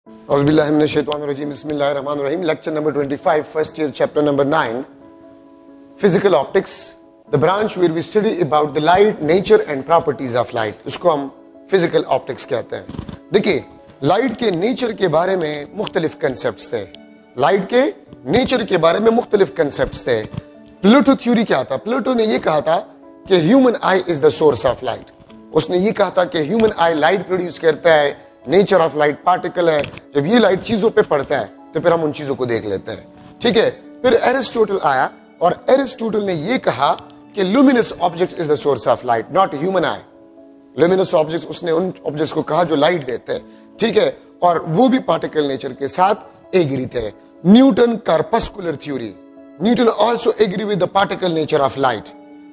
Bismillahirrahmanirrahim. Lecture number 25, first year, chapter number 9. Physical optics, the branch where we study about the light, nature and properties of light. उसको हम physical optics कहते हैं. देखिए, light के nature के बारे में मुख्तलिफ concepts थे. Light के nature के बारे में मुख्तलिफ concepts थे. Plato theory क्या था? Plato ने ये कहा था कि human eye is the source of light. उसने ये कहा था कि human eye light produce करता है, नेचर ऑफ लाइट पार्टिकल है. जब ये लाइट चीजों पे पड़ता है तो फिर हम उन चीजों को देख लेते हैं. ठीक है. फिर एरिस्टोटल आया और एरिस्टोटल ने ये कहा कि luminous object is the source of light, not human I. Luminous objects, उसने उन ऑब्जेक्ट्स को कहा जो लाइट देते हैं. ठीक है. और वो भी पार्टिकल नेचर के साथ एग्री थे. Newton corpuscular theory, Newton also agree with the particle nature of light.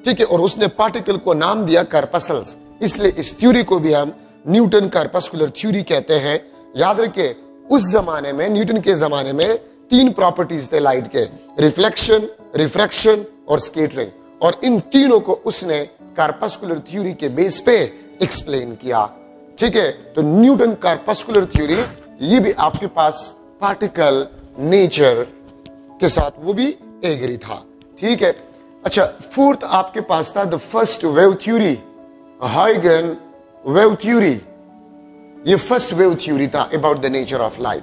ठीक है. और उसने पार्टिकल को नाम दिया कार्पसल्स, इसलिए इस थ्योरी को भी हम न्यूटन कार्पस्कुलर थ्योरी कहते हैं. याद रखिए, उस जमाने में, न्यूटन के जमाने में 3 प्रॉपर्टीज थे लाइट के: रिफ्लेक्शन, रिफ्रैक्शन और स्कैटरिंग. और इन तीनों को उसने कार्पस्कुलर थ्योरी के बेस पे एक्सप्लेन किया. ठीक है. तो न्यूटन कार्पस्कुलर थ्योरी, ये भी आपके पास पार्टिकल नेचर के साथ वो भी एग्री था. ठीक है. अच्छा, फोर्थ आपके पास था द फर्स्ट वेव थ्योरी, हाइगन वेव थ्योरी. ये फर्स्ट वेव थ्योरी था about the nature of light.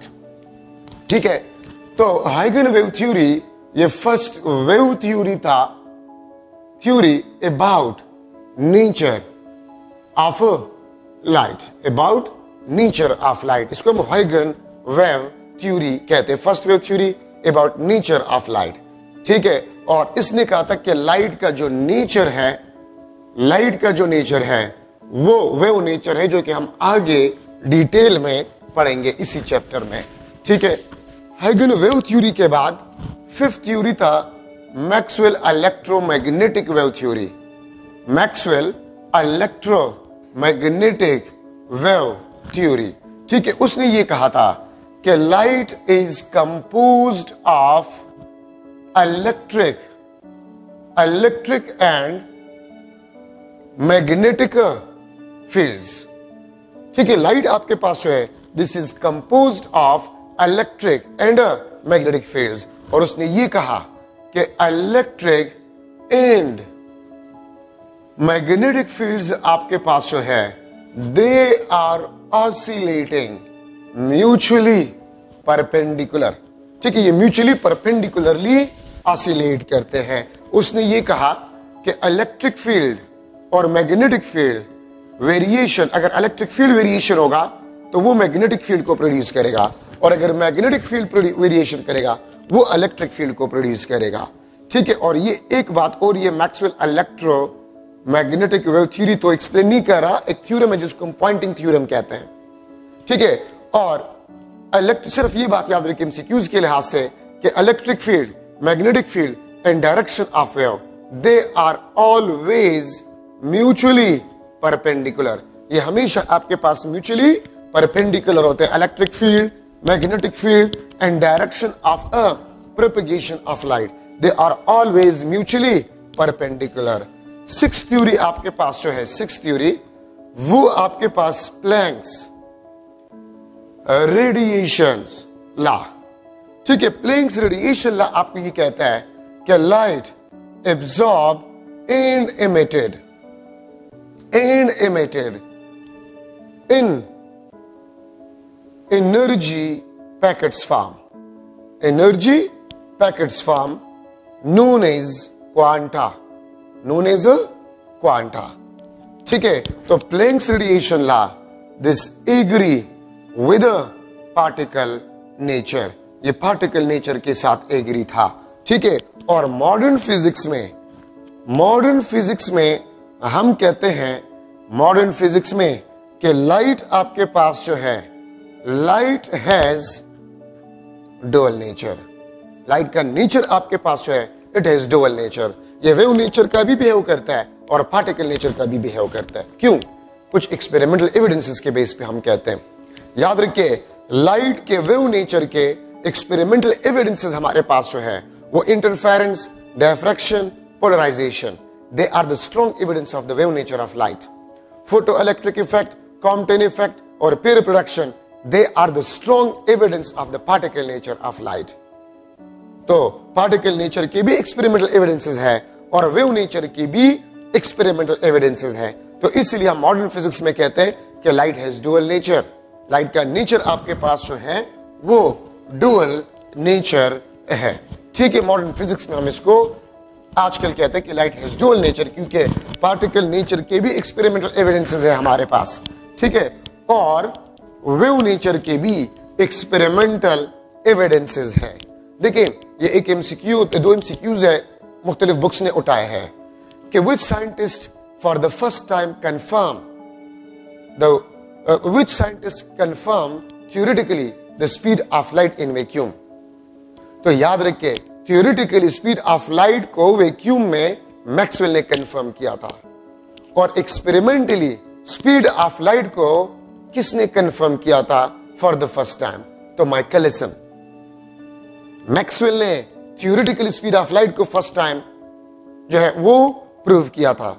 ठीक है. तो हाइगन वेव थ्योरी ये फर्स्ट वेव थ्योरी था, theory about nature of light, about nature of light. इसको हम हाइगन वेव थ्योरी कहते हैं, first wave theory about nature of light. ठीक है. और इसने कहा था कि लाइट का जो नेचर है, लाइट का जो नेचर है वो वेव नेचर है, जो कि हम आगे डिटेल में पढ़ेंगे इसी चैप्टर में. ठीक है. हाइगन वेव थ्योरी के बाद फिफ्थ थ्योरी था Maxwell electromagnetic wave theory. Maxwell electromagnetic wave theory. ठीक है. उसने ये कहा था कि light is composed of electric and magnetic fields. ठीक है. लाइट आपके पास जो है, this is composed of electric and magnetic fields. और उसने ये कहा कि इलेक्ट्रिक एंड मैग्नेटिक फील्ड्स आपके पास जो है, they are oscillating mutually perpendicular. ठीक है. ये म्यूचुअली परपेंडिकुलरली ऑसिलेट करते हैं. उसने ये कहा कि इलेक्ट्रिक फील्ड और मैग्नेटिक फील्ड वेरिएशन, अगर इलेक्ट्रिक फील्ड वेरिएशन होगा तो वो मैग्नेटिक फील्ड को प्रोड्यूस करेगा, और अगर मैग्नेटिक फील्ड वेरिएशन करेगा वो इलेक्ट्रिक फील्ड को प्रोड्यूस करेगा. ठीक है. और ये एक बात और, ये Maxwell electro magnetic wave theory तो एक्सप्लेन नहीं कर रहा, एक थ्योरम है जिसको हम पॉइंटिंग थ्योरम कहते हैं. ठीक है. और सिर्फ ये बात याद रखिए एमसीक्यूज के लिहाज से कि electric field, magnetic field and direction of wave, they are always mutually perpendicular. ये हमेशा आपके पास म्यूचुअली परपेंडिकुलर होते हैं. Electric field, magnetic field and direction of a propagation of light, they are always mutually perpendicular. Sixth theory आपके पास जो है, सिक्स्थ थ्योरी, वो आपके पास प्लैंक्स रेडिएशन लॉ. ठीक है. प्लैंक्स रेडिएशन लॉ आपको ये कहता है कि light absorb and emitted in energy packets form, energy packets form known as quanta, ठीक है. तो Planck's radiation law, this agree with particle nature, ये पार्टिकल नेचर के साथ एग्री था. ठीक है. और मॉडर्न फिजिक्स में हम कहते हैं, मॉडर्न फिजिक्स में, कि लाइट आपके पास जो है, light has dual nature. Light का नेचर आपके पास जो है, इट हैज डुअल नेचर. ये वेव नेचर का भी बिहेव करता है और पार्टिकल नेचर का भी बिहेव करता है. क्यों? कुछ एक्सपेरिमेंटल एविडेंसेस के बेस पे हम कहते हैं. याद रखिए, लाइट के वेव नेचर के एक्सपेरिमेंटल एविडेंसेस हमारे पास जो है, वो interference, diffraction, polarisation, they are the strong evidence of the wave nature of light. Photoelectric effect, Compton effect और peer production, they are the strong evidence of the particle nature of light. तो particle nature के भी experimental evidences है और wave nature की भी experimental evidences है। तो इसलिए हम मॉडर्न फिजिक्स में कहते हैं कि light has dual nature. Light का नेचर आपके पास जो है वो डुअल नेचर है। ठीक है, मॉडर्न फिजिक्स में हम इसको आजकल कहते हैं कि लाइट हैज डुअल नेचर, क्योंकि पार्टिकल नेचर के भी एक्सपेरिमेंटल एविडेंसेस है हमारे पास। ठीक है, और वेव नेचर के भी एक्सपेरिमेंटल एविडेंसेस है। देखिए, ये एक एमसीक्यू, दो एमसीक्यूज है मुख्तलिफ बुक्स ने उठाए हैं कि which scientist for the first time confirm which scientists confirm theoretically the speed of light in vacuum। तो याद रखिए, theoretically speed of light को वैक्यूम में मैक्सवेल ने कंफर्म किया था, और एक्सपेरिमेंटली स्पीड ऑफ लाइट को किसने कंफर्म किया था फॉर द फर्स्ट टाइम? तो माइकलसन। मैक्सवेल ने थियोरेटिकली स्पीड ऑफ लाइट को फर्स्ट टाइम जो है वो प्रूव किया था,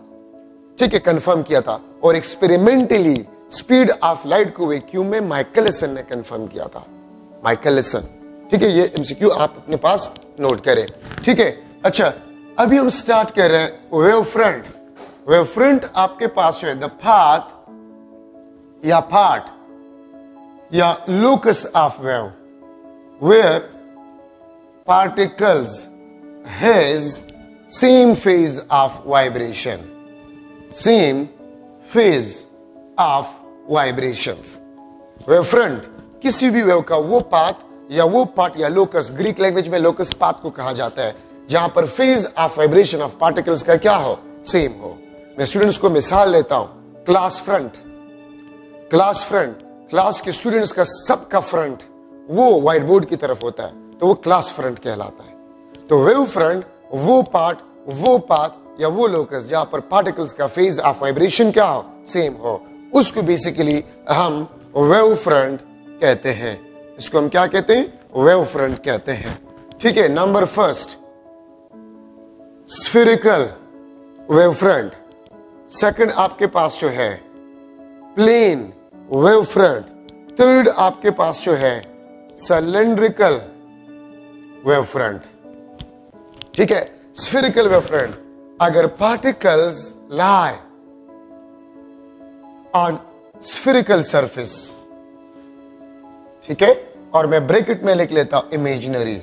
ठीक है, कंफर्म किया था, और एक्सपेरिमेंटली स्पीड ऑफ लाइट को वैक्यूम में माइकलसन ने कंफर्म किया था। माइकलसन, ठीक है, ये एमसीक्यू आप अपने पास नोट करें। ठीक है, अच्छा, अभी हम स्टार्ट कर रहे हैं वेव फ्रंट। वेव फ्रंट आपके पास जो है द पाथ या पार्ट या locus of wave where particles has same phase of vibration, same phase of vibrations. Wave front किसी भी वेव का वो पाथ या वो पार्ट या लोकस, ग्रीक लैंग्वेज में लोकस पाथ को कहा जाता है, जहां पर phase of vibration of particles का क्या हो? सेम हो। मैं स्टूडेंट्स को मिसाल लेता हूं, class front, class front, class के स्टूडेंट्स का सबका फ्रंट वो व्हाइट बोर्ड की तरफ होता है, तो वो क्लास फ्रंट कहलाता है। तो वेव फ्रंट वो पार्ट, वो पाथ या वो लोकस जहां पर पार्टिकल्स का फेज ऑफ वाइब्रेशन क्या हो? सेम हो, उसको बेसिकली हम वेव फ्रंट कहते हैं। इसको हम क्या कहते हैं? वेव फ्रंट कहते हैं। ठीक है, number first spherical wave front, second आपके पास जो है प्लेन वेव फ्रंट, थर्ड आपके पास जो है सिलेंड्रिकल वेव फ्रंट। ठीक है, स्फेरिकल वेव फ्रंट, अगर particles lie on spherical surface, ठीक है, और मैं ब्रैकेट में लिख लेता हूं इमेजिनरी,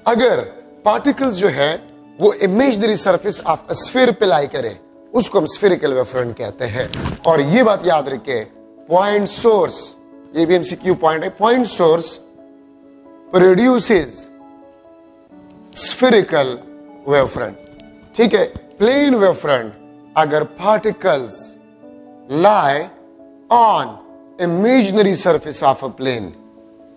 अगर पार्टिकल्स जो है वो इमेजिनरी सरफेस ऑफ स्फीयर पे लाई करें, उसको हम स्फेरिकल वेव फ्रंट कहते हैं। और ये बात याद रखिए, पॉइंट सोर्स, ये भी एमसीक्यू पॉइंट है, point source produces spherical wave front. ठीक है, प्लेन वेव फ्रंट, अगर particles lie on imaginary surface of a plane,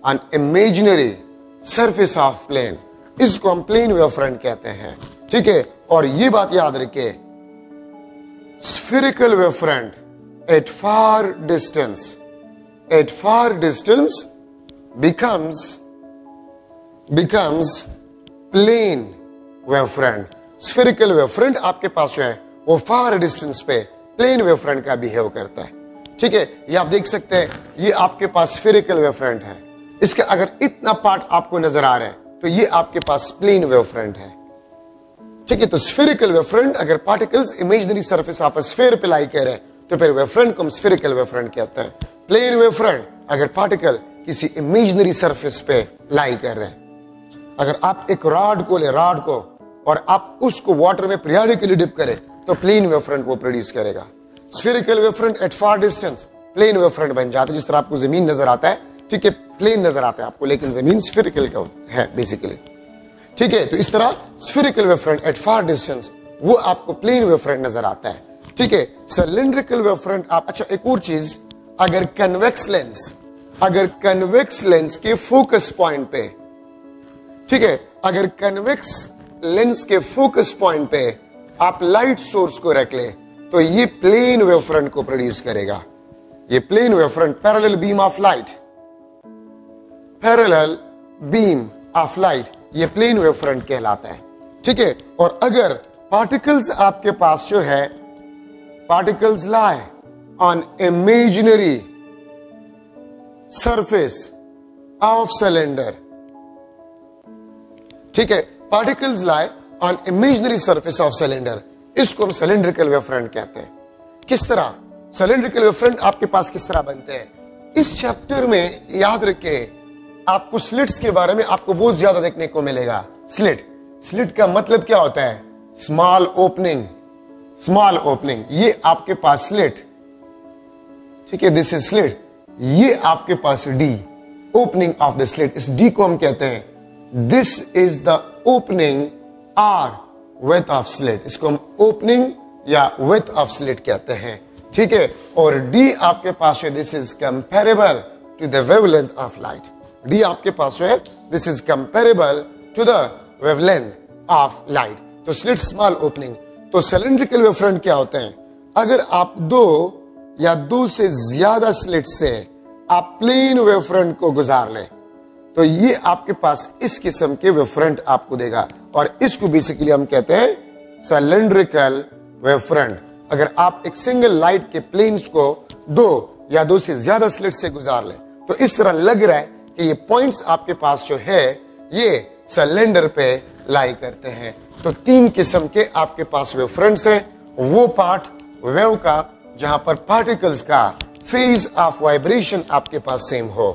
an imaginary surface of plane, इसको हम प्लेन वेव फ्रंट कहते हैं। ठीक है, और ये बात याद रखिए, spherical wave front at far distance becomes plane wave front। spherical wave front आपके पास जो है वो far distance पे plane wave front का बिहेव करता है। ठीक है, ये आप देख सकते हैं, ये आपके पास spherical wave front है, इसका अगर इतना पार्ट आपको नजर आ रहा है तो ये आपके पास प्लेन वेव फ्रंट है। ठीक है, तो स्फेरिकल वेव फ्रंट अगर particles imaginary surface of a sphere पे लाई कर रहे हैं तो फिर वेव फ्रंट को हम स्फेरिकल वेव फ्रंट कहते हैं। प्लेन वेव फ्रंट अगर पार्टिकल किसी इमेजिनरी सरफेस पे लाई कर रहे हैं, अगर आप एक रॉड को ले, रॉड को, और आप उसको वाटर में पीरियडिकली डिप करें तो प्लेन वेव फ्रंट वो प्रोड्यूस करेगा। Spherical wave front at far distance plane wave front बन जाता है। जिस तरह आपको जमीन नजर आता है, ठीक है, प्लेन नजर आता है आपको, लेकिन जमीन स्फेरिकल का है बेसिकली। ठीक है, तो इस तरह spherical wave front at far distance वो आपको प्लेन वेव फ्रंट नजर आता है। ठीक है, सिलेंड्रिकल वेव फ्रंट आप, अच्छा एक और चीज, अगर कन्वेक्स लेंस के फोकस पॉइंट पे, ठीक है, अगर कन्वेक्स लेंस के फोकस पॉइंट पे आप लाइट सोर्स को रख ले तो ये प्लेन वेव फ्रंट को प्रोड्यूस करेगा। ये plane wave front parallel beam of light, parallel beam of light, ये प्लेन वेव फ्रंट कहलाता है। ठीक है, और अगर पार्टिकल्स आपके पास जो है, particles lie on imaginary surface of cylinder, ठीक है, particles lie on imaginary surface of cylinder, इसको हम सिलेंड्रिकल वेवफ्रंट कहते हैं। किस तरह सिलेंड्रिकल वेवफ्रंट आपके पास किस तरह बनते हैं, इस चैप्टर में याद रखें, आपको स्लिट्स के बारे में आपको बहुत ज्यादा देखने को मिलेगा। स्लिट का मतलब क्या होता है, स्मॉल ओपनिंग, स्मॉल ओपनिंग, ये आपके पास स्लिट, ठीक है, दिस इज स्लिट, ये आपके पास D, opening of the slit, इस डी को हम कहते हैं this is the opening or width of slit, इसको हम ओपनिंग या विड्थ ऑफ स्लिट कहते हैं, ठीक है। और डी आपके पास है, this is comparable to the wavelength of light, D आपके पास है, this is comparable to the wavelength of light. तो स्लिट स्मॉल ओपनिंग। तो सिलेंड्रिकल वेवफ्रंट क्या होते हैं, अगर आप दो या दो से ज्यादा स्लिट से आप प्लेन वेवफ्रंट को गुजार लें तो ये आपके पास इस किस्म के वेवफ्रंट आपको देगा, और इसको बेसिकली हम कहते हैं सिलेंड्रिकल वेवफ्रंट। अगर आप एक सिंगल लाइट के प्लेन्स को दो या दो से ज्यादा स्लिट से गुजार लें तो इस तरह लग रहा है कि ये पॉइंट्स आपके पास जो है ये सिलेंडर पे लाई करते हैं। तो तीन किस्म के आपके पास वेवफ्रंट्स हैं, वो पार्ट वेव का जहां पर पार्टिकल्स का फेज ऑफ वाइब्रेशन आपके पास सेम हो,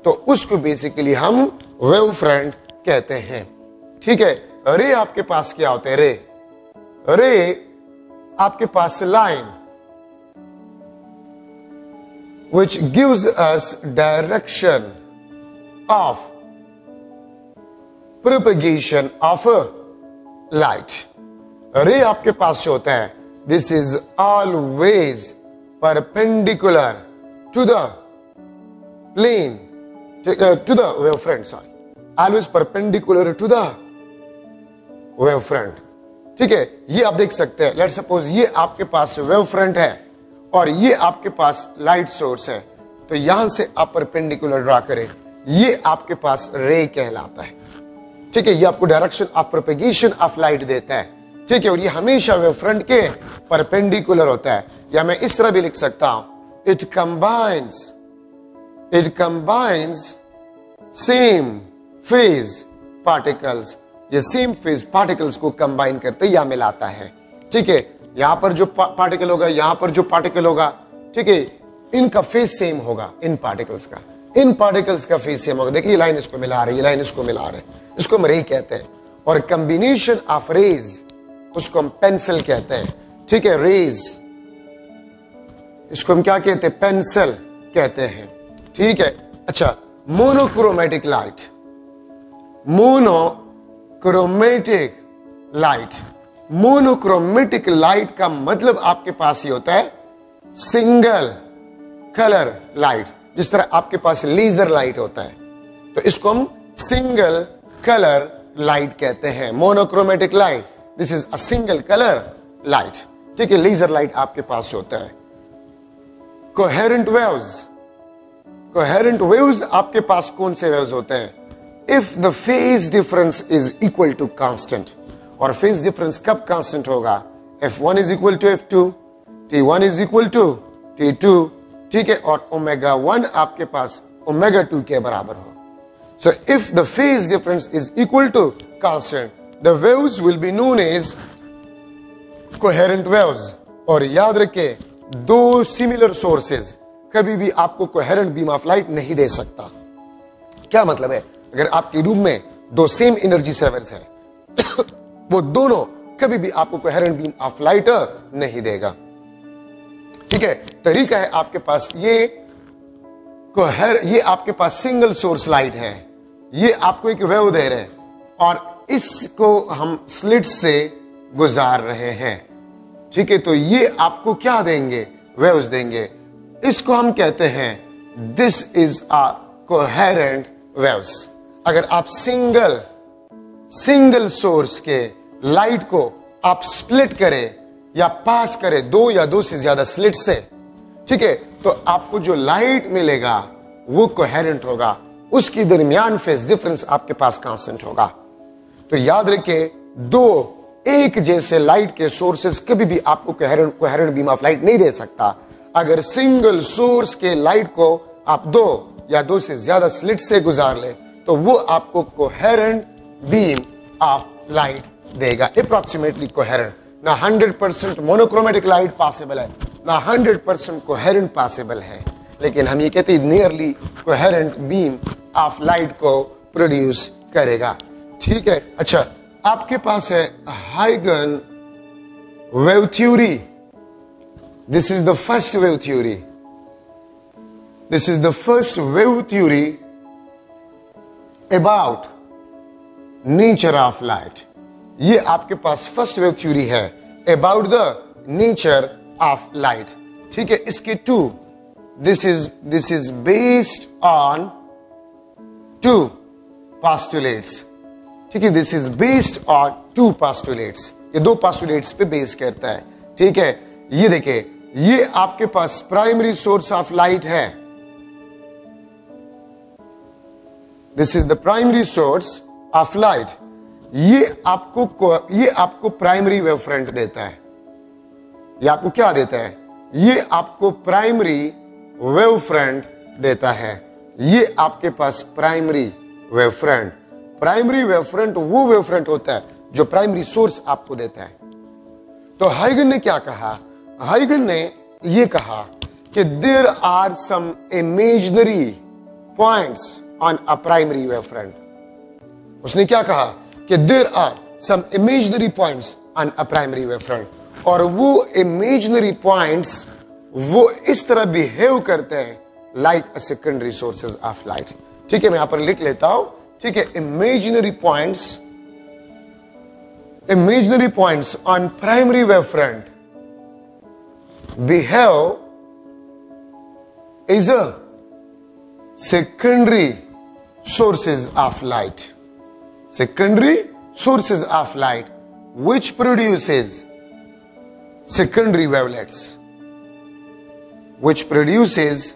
तो उसको बेसिकली हम वेवफ्रंट कहते हैं, ठीक है। रे आपके पास क्या होते हैं, रे आपके पास line which gives us direction of propagation of light. रे आपके पास जो होता है, this is always perpendicular to the plane, to the wavefront, sorry, always perpendicular to the wavefront, ठीक है। ये आप देख सकते हैं, लेट सपोज ये आपके पास वेवफ्रंट है और ये आपके पास लाइट सोर्स है, तो यहां से आप परपेंडिकुलर ड्रा करें, ये आपके पास रे कहलाता है, ठीक है। ये आपको direction of propagation of light देता है, ठीक है, और ये हमेशा वेवफ्रंट के परपेंडिकुलर होता है। या मैं इस तरह भी लिख सकता हूं, it combines same phase particles, ये सेम फेज पार्टिकल्स को कंबाइन करते या मिलाता है, ठीक है। यहां पर जो पार्टिकल होगा, यहां पर जो पार्टिकल होगा, ठीक है, इनका फेज सेम होगा, इन पार्टिकल्स का फेज सेम होगा। देखिए ये लाइन इसको मिला रही है, ये लाइन इसको मिला रहे हैं, इसको हम रे कहते हैं। और कॉम्बिनेशन ऑफ रेज उसको हम पेंसिल कहते हैं, ठीक है, रेज इसको हम क्या कहते हैं, पेंसिल कहते हैं, ठीक है। अच्छा, मोनोक्रोमेटिक लाइट, मोनोक्रोमेटिक लाइट का मतलब आपके पास ही होता है सिंगल कलर लाइट, जिस तरह आपके पास लेजर लाइट होता है, तो इसको हम सिंगल कलर लाइट कहते हैं, monochromatic light, this is a single colour light, ठीक है। लेजर लाइट आपके पास होता है। कोहेरेंट वेव्स आपके पास कौन से वेव्स होते हैं, if the phase difference is equal to constant, और फेज डिफरेंस कब कांस्टेंट होगा, F1 is equal to F2, T1 is equal to T2, ठीक है, और ओमेगा 1 आपके पास ओमेगा 2 के बराबर हो। So if the phase difference is equal to constant, the waves will be known as coherent waves. और याद रखें, दो सिमिलर सोर्सेज कभी भी आपको कोहेरेंट बीम ऑफ लाइट नहीं दे सकता। क्या मतलब है, अगर आपके रूम में दो सेम एनर्जी सेवर्स हैं वो दोनों कभी भी आपको कोहेरेंट बीम ऑफ लाइट नहीं देगा, ठीक है। तरीका है आपके पास ये आपके पास सिंगल सोर्स लाइट है, ये आपको एक वेव दे रहे हैं और इसको हम स्लिट से गुजार रहे हैं, ठीक है। तो ये आपको क्या देंगे, वेव्स देंगे, इसको हम कहते हैं this is a coherent waves. अगर आप सिंगल सोर्स के लाइट को आप स्प्लिट करें या पास करें दो या दो से ज्यादा स्लिट से, ठीक है, तो आपको जो लाइट मिलेगा वो कोहेरेंट होगा, उसकी दरमियान फेज डिफरेंस आपके पास कांस्टेंट होगा। तो याद रखिए, दो एक जैसे लाइट के सोर्सेस कभी भी आपको कोहेरेंट बीम ऑफ लाइट नहीं दे सकता। अगर सिंगल सोर्स के लाइट को आप दो या दो से ज्यादा स्लिट से गुजार ले तो वो आपको कोहेरेंट बीम ऑफ लाइट देगा, अप्रॉक्सीमेटली कोहेरेंट। ना 100% मोनोक्रोमेटिक लाइट पॉसिबल है, ना 100% कोहेरेंट पॉसिबल है, लेकिन हम ये कहते हैं nearly coherent beam of light को प्रोड्यूस करेगा। ठीक है, अच्छा, आपके पास है हाइगन wave theory. This is the first wave theory. This is the first wave theory about nature of light. ये आपके पास फर्स्ट वेव थ्योरी है about the nature of light. ठीक है, इसके two, this is based on two postulates। ठीक है, this is based on two postulates। ये दो postulates पे बेस करता है। ठीक है, ये देखिए, ये आपके पास प्राइमरी सोर्स ऑफ लाइट है। This is the primary source of light. ये आपको प्राइमरी वेव फ्रंट देता है। ये आपको क्या देता है? ये आपको प्राइमरी वेव फ्रंट देता है। ये आपके पास primary wave front. Primary wave front वो वेव फ्रंट होता है जो प्राइमरी सोर्स आपको देता है। तो हाइगन ने क्या कहा? हाइगन ने ये कहा कि there are some imaginary points on a primary wave front. उसने क्या कहा कि there are some imaginary points on a primary wave front, और वो इमेजिनरी पॉइंट्स वो इस तरह बिहेव करते हैं like a secondary sources of light. ठीक है, मैं यहां पर लिख लेता हूं। ठीक है, imaginary points on primary wave front behave is a secondary sources of light. Secondary sources of light which produces secondary wavelets. Which produces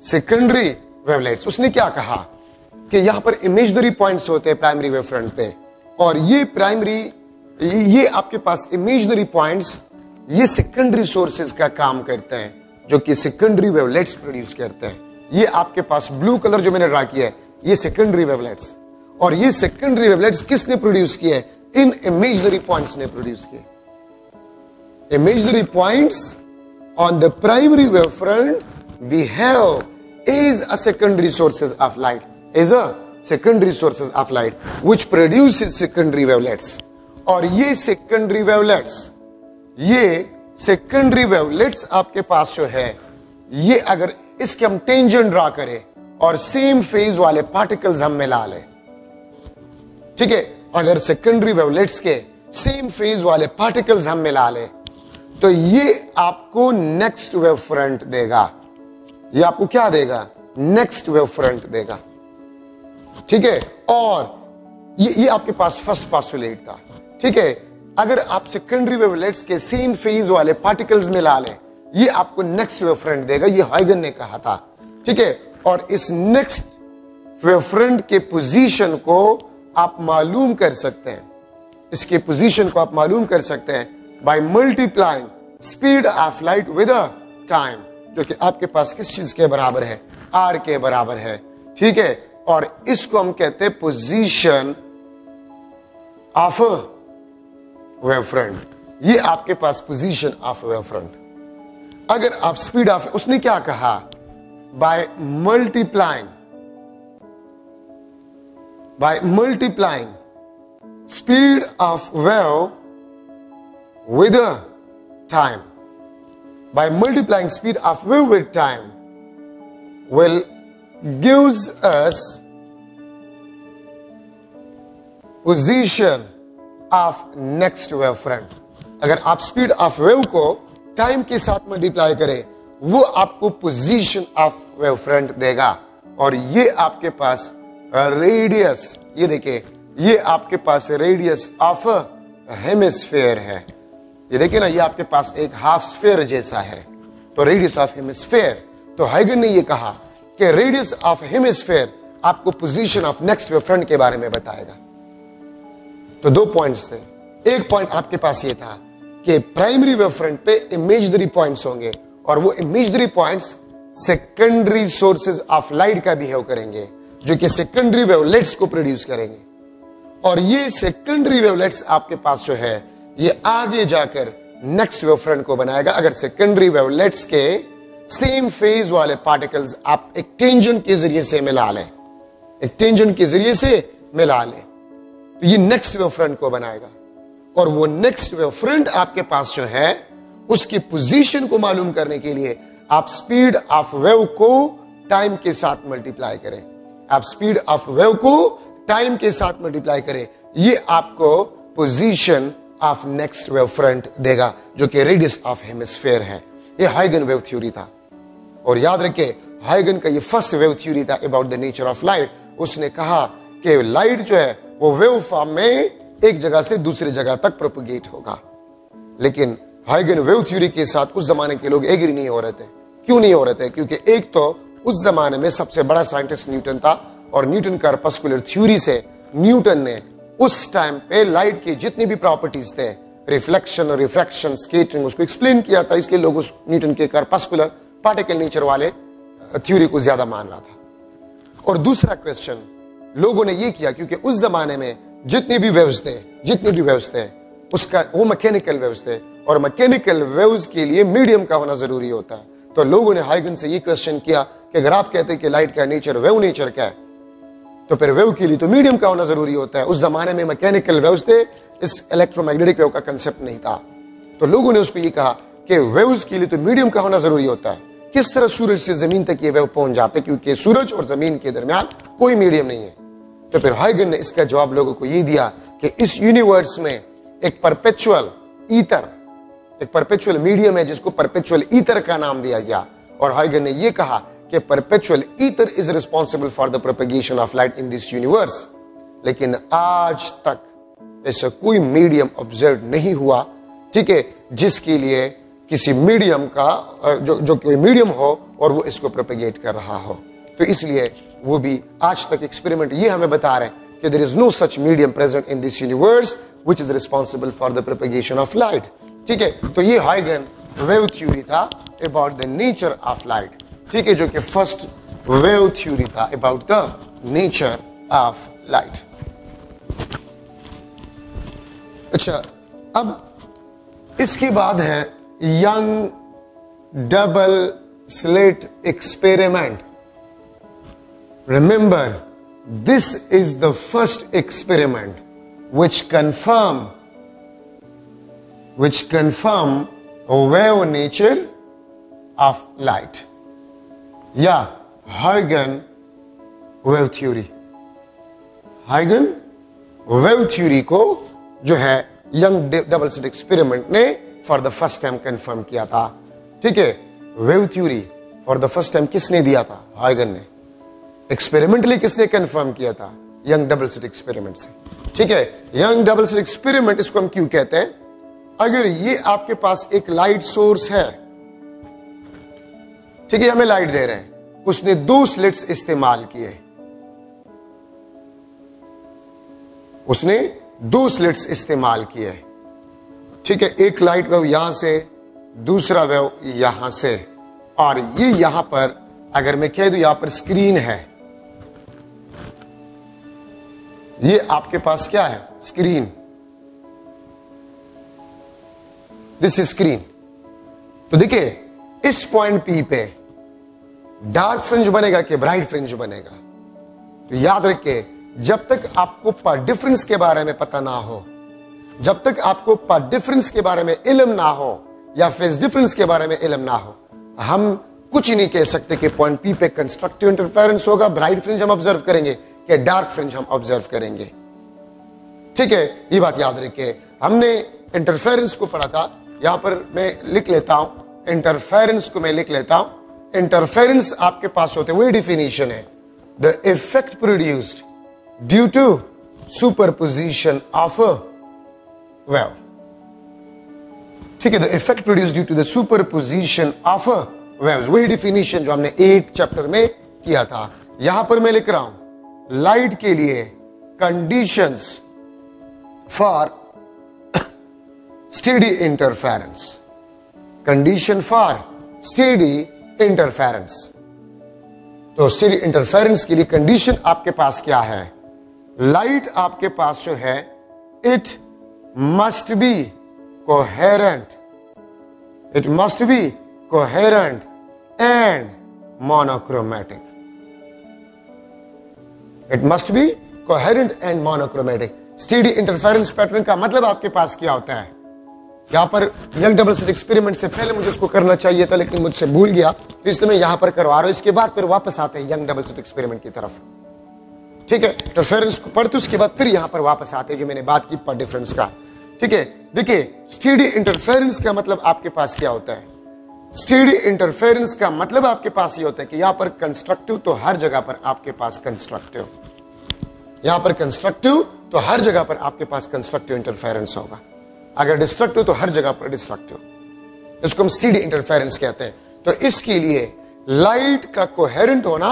secondary wavelets. उसने क्या कहा कि यहां पर इमेजनरी पॉइंट्स होते हैं प्राइमरी वेव फ्रंट पे, और ये आपके पास इमेजनरी पॉइंट्स ये सेकेंडरी सोर्सेज का काम करते हैं जो कि सेकेंडरी वेवलेट्स प्रोड्यूस करते हैं। ये आपके पास ब्लू कलर जो मैंने ड्रा किया है ये सेकेंडरी वेवलेट्स, और ये सेकेंडरी वेवलेट्स किसने प्रोड्यूस किए? इन इमेजिनरी पॉइंट्स ने प्रोड्यूस किए। Imaginary points on the primary wave front behave is a secondary sources of light, is a secondary sources of light which produces secondary wavelets. और ये secondary wavelets आपके पास जो है, ये अगर इसके हम टेंजेंट ड्रा करें और सेम फेज वाले पार्टिकल्स हम मिला लें, ठीक है, अगर सेकेंडरी वेवलेट्स के सेम फेज वाले पार्टिकल्स हम मिला लें तो ये आपको नेक्स्ट वेव फ्रंट देगा। ये आपको क्या देगा? नेक्स्ट वेव फ्रंट देगा। ठीक है, और ये आपके पास फर्स्ट पोस्टुलेट था। ठीक है, अगर आप सेकेंडरी वेवलेट्स के सेम फेज वाले पार्टिकल्स मिला लें ये आपको नेक्स्ट वेव फ्रंट देगा। ये हाइगन ने कहा था। ठीक है, और इस नेक्स्ट वेव फ्रंट के पोजीशन को आप मालूम कर सकते हैं, इसके पोजीशन को आप मालूम कर सकते हैं by multiplying speed of light with a time, जो कि आपके पास किस चीज के बराबर है? आर के बराबर है। ठीक है, और इसको हम कहते हैं पोजीशन ऑफ वेव फ्रंट। ये आपके पास पोजीशन ऑफ वेव फ्रंट। अगर आप स्पीड ऑफ, उसने क्या कहा? By multiplying speed of wave with time, by multiplying speed of wave with time will gives us position of next wave front। अगर आप speed of wave को time के साथ मल्टीप्लाई करें वो आपको पोजीशन ऑफ वेव फ्रंट देगा। और ये आपके पास रेडियस, ये देखिए, ये आपके पास रेडियस ऑफ हेमिस्फीयर है। ये देखिए ना, ये आपके पास एक हाफ स्फीयर जैसा है, तो रेडियस ऑफ हेमिस्फीयर। तो हाइगन ने ये कहा कि रेडियस ऑफ हेमिस्फीयर आपको position of next wave front के बारे में बताएगा। तो दो पॉइंट्स थे। एक पॉइंट आपके पास ये था कि प्राइमरी वेव फ्रंट पे इमेजिनरी पॉइंट्स होंगे और वो imaginary points secondary sources of light का बिहेव करेंगे, जो कि सेकेंडरी वेवलेट्स को प्रोड्यूस करेंगे। और ये सेकेंडरी वेवलेट्स आपके पास जो है ये आगे जाकर नेक्स्ट वेवफ्रंट को बनाएगा। अगर सेकेंडरी वेवलेट्स के सेम फेज वाले पार्टिकल्स आप एक टेंजेंट के जरिए से मिला लें, एक टेंजेंट के जरिए से मिला लें, तो ये नेक्स्ट वेवफ्रंट को बनाएगा। और वो नेक्स्ट वेवफ्रंट आपके पास जो है उसकी पोजीशन को मालूम करने के लिए आप स्पीड ऑफ वेव को टाइम के साथ मल्टीप्लाई करें। आप स्पीड ऑफ वेव को टाइम के साथ मल्टीप्लाई करें, ये आपको position of next wave front देगा, जो कि रेडियस ऑफ हेमिस्फेयर है। ये हाइगन वेव थ्योरी था। और याद रखिए, हाइगन का ये फर्स्ट वेव थ्योरी था about the nature of light. उसने कहा कि लाइट जो है वो वेव फॉर्म में एक जगह से दूसरी जगह तक प्रोपगेट होगा। लेकिन हाइगन वेव थ्योरी के साथ उस जमाने के लोग एग्री नहीं हो रहे थे। क्यों नहीं हो रहे थे? क्योंकि एक तो उस जमाने में सबसे बड़ा साइंटिस्ट न्यूटन था, और न्यूटन कार्पस्कुलर थ्योरी से न्यूटन ने उस टाइम पे लाइट की जितनी भी प्रॉपर्टीज थे, रिफ्लेक्शन और रिफ्रैक्शन, स्कैटरिंग, उसको एक्सप्लेन किया था। इसलिए लोग उस न्यूटन के कार्पस्कुलर पार्टिकल नेचर वाले थ्योरी को ज्यादा मान रहा था। और दूसरा क्वेश्चन लोगों ने ये किया, क्योंकि उस जमाने में जितने भी वेव्स थे उसका वो मैकेनिकल वेव्स थे, और मैकेनिकल वेव्स के लिए मीडियम का होना जरूरी होता है। तो लोगों ने हाइगन से ये क्वेश्चन किया कि अगर आप कहते हैं कि लाइट का नेचर वेव नेचर का है, तो फिर वेव के लिए तो मीडियम का होना जरूरी होता है। उस जमाने में मैकेनिकल वेव्स थे, इस इलेक्ट्रोमैग्नेटिक वेव का कंसेप्ट नहीं था। तो लोगों ने उसको ये कहा कि वेव्स के लिए तो मीडियम का होना जरूरी होता है। किस तरह सूरज से जमीन तक ये वेव पहुंच जाते, क्योंकि सूरज और जमीन के दरमियान कोई मीडियम नहीं है। तो फिर हाइगन ने इसका जवाब लोगों को ये दिया कि इस यूनिवर्स में एक परपेचुअल ईथर, एक परपेचुअल मीडियम है जिसको परपेचुअल ईथर का नाम दिया गया। और हाइगन ने यह कहा कि perpetual ether is responsible for the propagation of light in this universe. लेकिन आज तक ऐसा कोई मीडियम ऑब्जर्व नहीं हुआ, ठीक है, जिसके लिए किसी मीडियम का जो कोई मीडियम हो और वो इसको प्रोपेगेट कर रहा हो। तो इसलिए वो भी आज तक एक्सपेरिमेंट ये हमें बता रहे हैं कि there is no such medium present in this universe which is responsible for the propagation of light. ठीक है, तो ये हाइगन वेव थ्योरी था about the nature of light, ठीक है, जो कि फर्स्ट वेव थ्योरी था about the nature of light. अच्छा, अब इसके बाद है Young double slit experiment. Remember, this is the first experiment which confirm wave nature of light, या Huygens wave theory। Huygens wave theory को जो है यंग डबल स्लिट एक्सपेरिमेंट ने for the first time confirm किया था। ठीक है, wave theory for the first time किसने दिया था? हाइगन ने। एक्सपेरिमेंटली किसने कंफर्म किया था? यंग डबल स्लिट एक्सपेरिमेंट से। ठीक है, यंग डबल स्लिट एक्सपेरिमेंट इसको हम क्यों कहते हैं? अगर ये आपके पास एक लाइट सोर्स है, ठीक है, हमें लाइट दे रहे हैं, उसने 2 स्लिट्स इस्तेमाल किए, उसने 2 स्लिट्स इस्तेमाल किए, ठीक है, एक लाइट वेव यहां से, दूसरा वेव यहां से, और ये यहां पर अगर मैं कह दूं यहां पर स्क्रीन है, ये आपके पास क्या है? स्क्रीन। This is screen. तो देखिए, इस पॉइंट पी पे डार्क फ्रिंज बनेगा कि ब्राइट फ्रिंज बनेगा? तो याद रखिए, जब तक आपको पार्ट डिफरेंस के बारे में पता ना हो, जब तक आपको पार्ट डिफरेंस के बारे में इल्म ना हो या फेज डिफरेंस के बारे में इल्म ना हो, हम कुछ नहीं कह सकते कि पॉइंट पी पे कंस्ट्रक्टिव इंटरफेरेंस होगा, ब्राइट फ्रिंज हम ऑब्जर्व करेंगे कि डार्क फ्रिंज हम ऑब्जर्व करेंगे। ठीक है, ये बात याद रखिए। हमने इंटरफेरेंस को पढ़ा था, यहां पर मैं लिख लेता हूं, इंटरफेरेंस को मैं लिख लेता हूं। इंटरफेरेंस आपके पास होते वही डिफिनेशन है, the effect produced due to superposition of a wave. ठीक है, the effect produced due to the superposition of a waves, वही डिफिनेशन जो हमने 8 चैप्टर में किया था। यहां पर मैं लिख रहा हूं, लाइट के लिए conditions for steady interference, condition for steady interference. तो स्टेडी इंटरफेरेंस के लिए कंडीशन आपके पास क्या है? लाइट आपके पास जो है, it must be coherent, it must be coherent and monochromatic, it must be coherent and monochromatic. Steady interference pattern का मतलब आपके पास क्या होता है? यहां पर यंग डबल स्लिट एक्सपेरिमेंट से पहले मुझे उसको करना चाहिए था, लेकिन मुझसे भूल गया, तो इसलिए मैं यहां पर करवा रहा हूं। इसके बाद फिर वापस आते हैं यंग डबल स्लिट एक्सपेरिमेंट की तरफ। ठीक है, इंटरफेरेंस को पढ़ते उसके बाद फिर यहां पर वापस आते हैं जो मैंने बात की पार्ट डिफरेंस का। ठीक है, देखिए स्टेडी इंटरफेरेंस का मतलब आपके पास क्या होता है? स्टेडी इंटरफेरेंस का मतलब आपके पास ये होता है कि यहां पर कंस्ट्रक्टिव तो हर जगह पर आपके पास कंस्ट्रक्टिव, यहां पर कंस्ट्रक्टिव तो हर जगह पर आपके पास कंस्ट्रक्टिव इंटरफेरेंस होगा। अगर डिस्ट्रक्टिव तो हर जगह पर डिस्ट्रक्टिव, इसको हम स्टेडी इंटरफेरेंस कहते हैं। तो इसके लिए लाइट का कोहेरेंट होना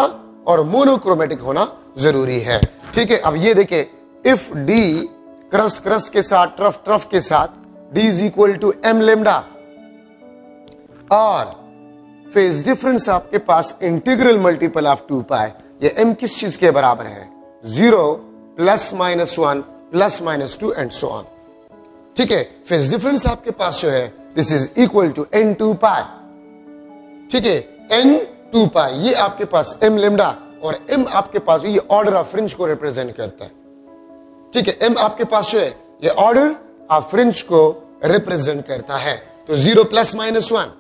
और मोनोक्रोमेटिक होना जरूरी है। ठीक है, अब ये देखिए, इफ डी क्रस्ट क्रस्ट के साथ, ट्रफ ट्रफ के साथ, D is equal to M lambda, और फेज डिफरेंस आपके पास इंटीग्रल मल्टीपल ऑफ 2 पाई, ये एम किस चीज के बराबर है? 0 plus minus 1 plus minus 2 and so on. ठीक है, फेज डिफरेंस आपके पास जो है, this is equal to n 2 pi. ठीक है, n 2 पाई, ये आपके पास m लेमडा, और m आपके पास ये ऑर्डर ऑफ फ्रिंज को रिप्रेजेंट करता है। ठीक है, m आपके पास जो है, ये ऑर्डर ऑफ फ्रिंज को रिप्रेजेंट करता है। तो 0 plus minus 1,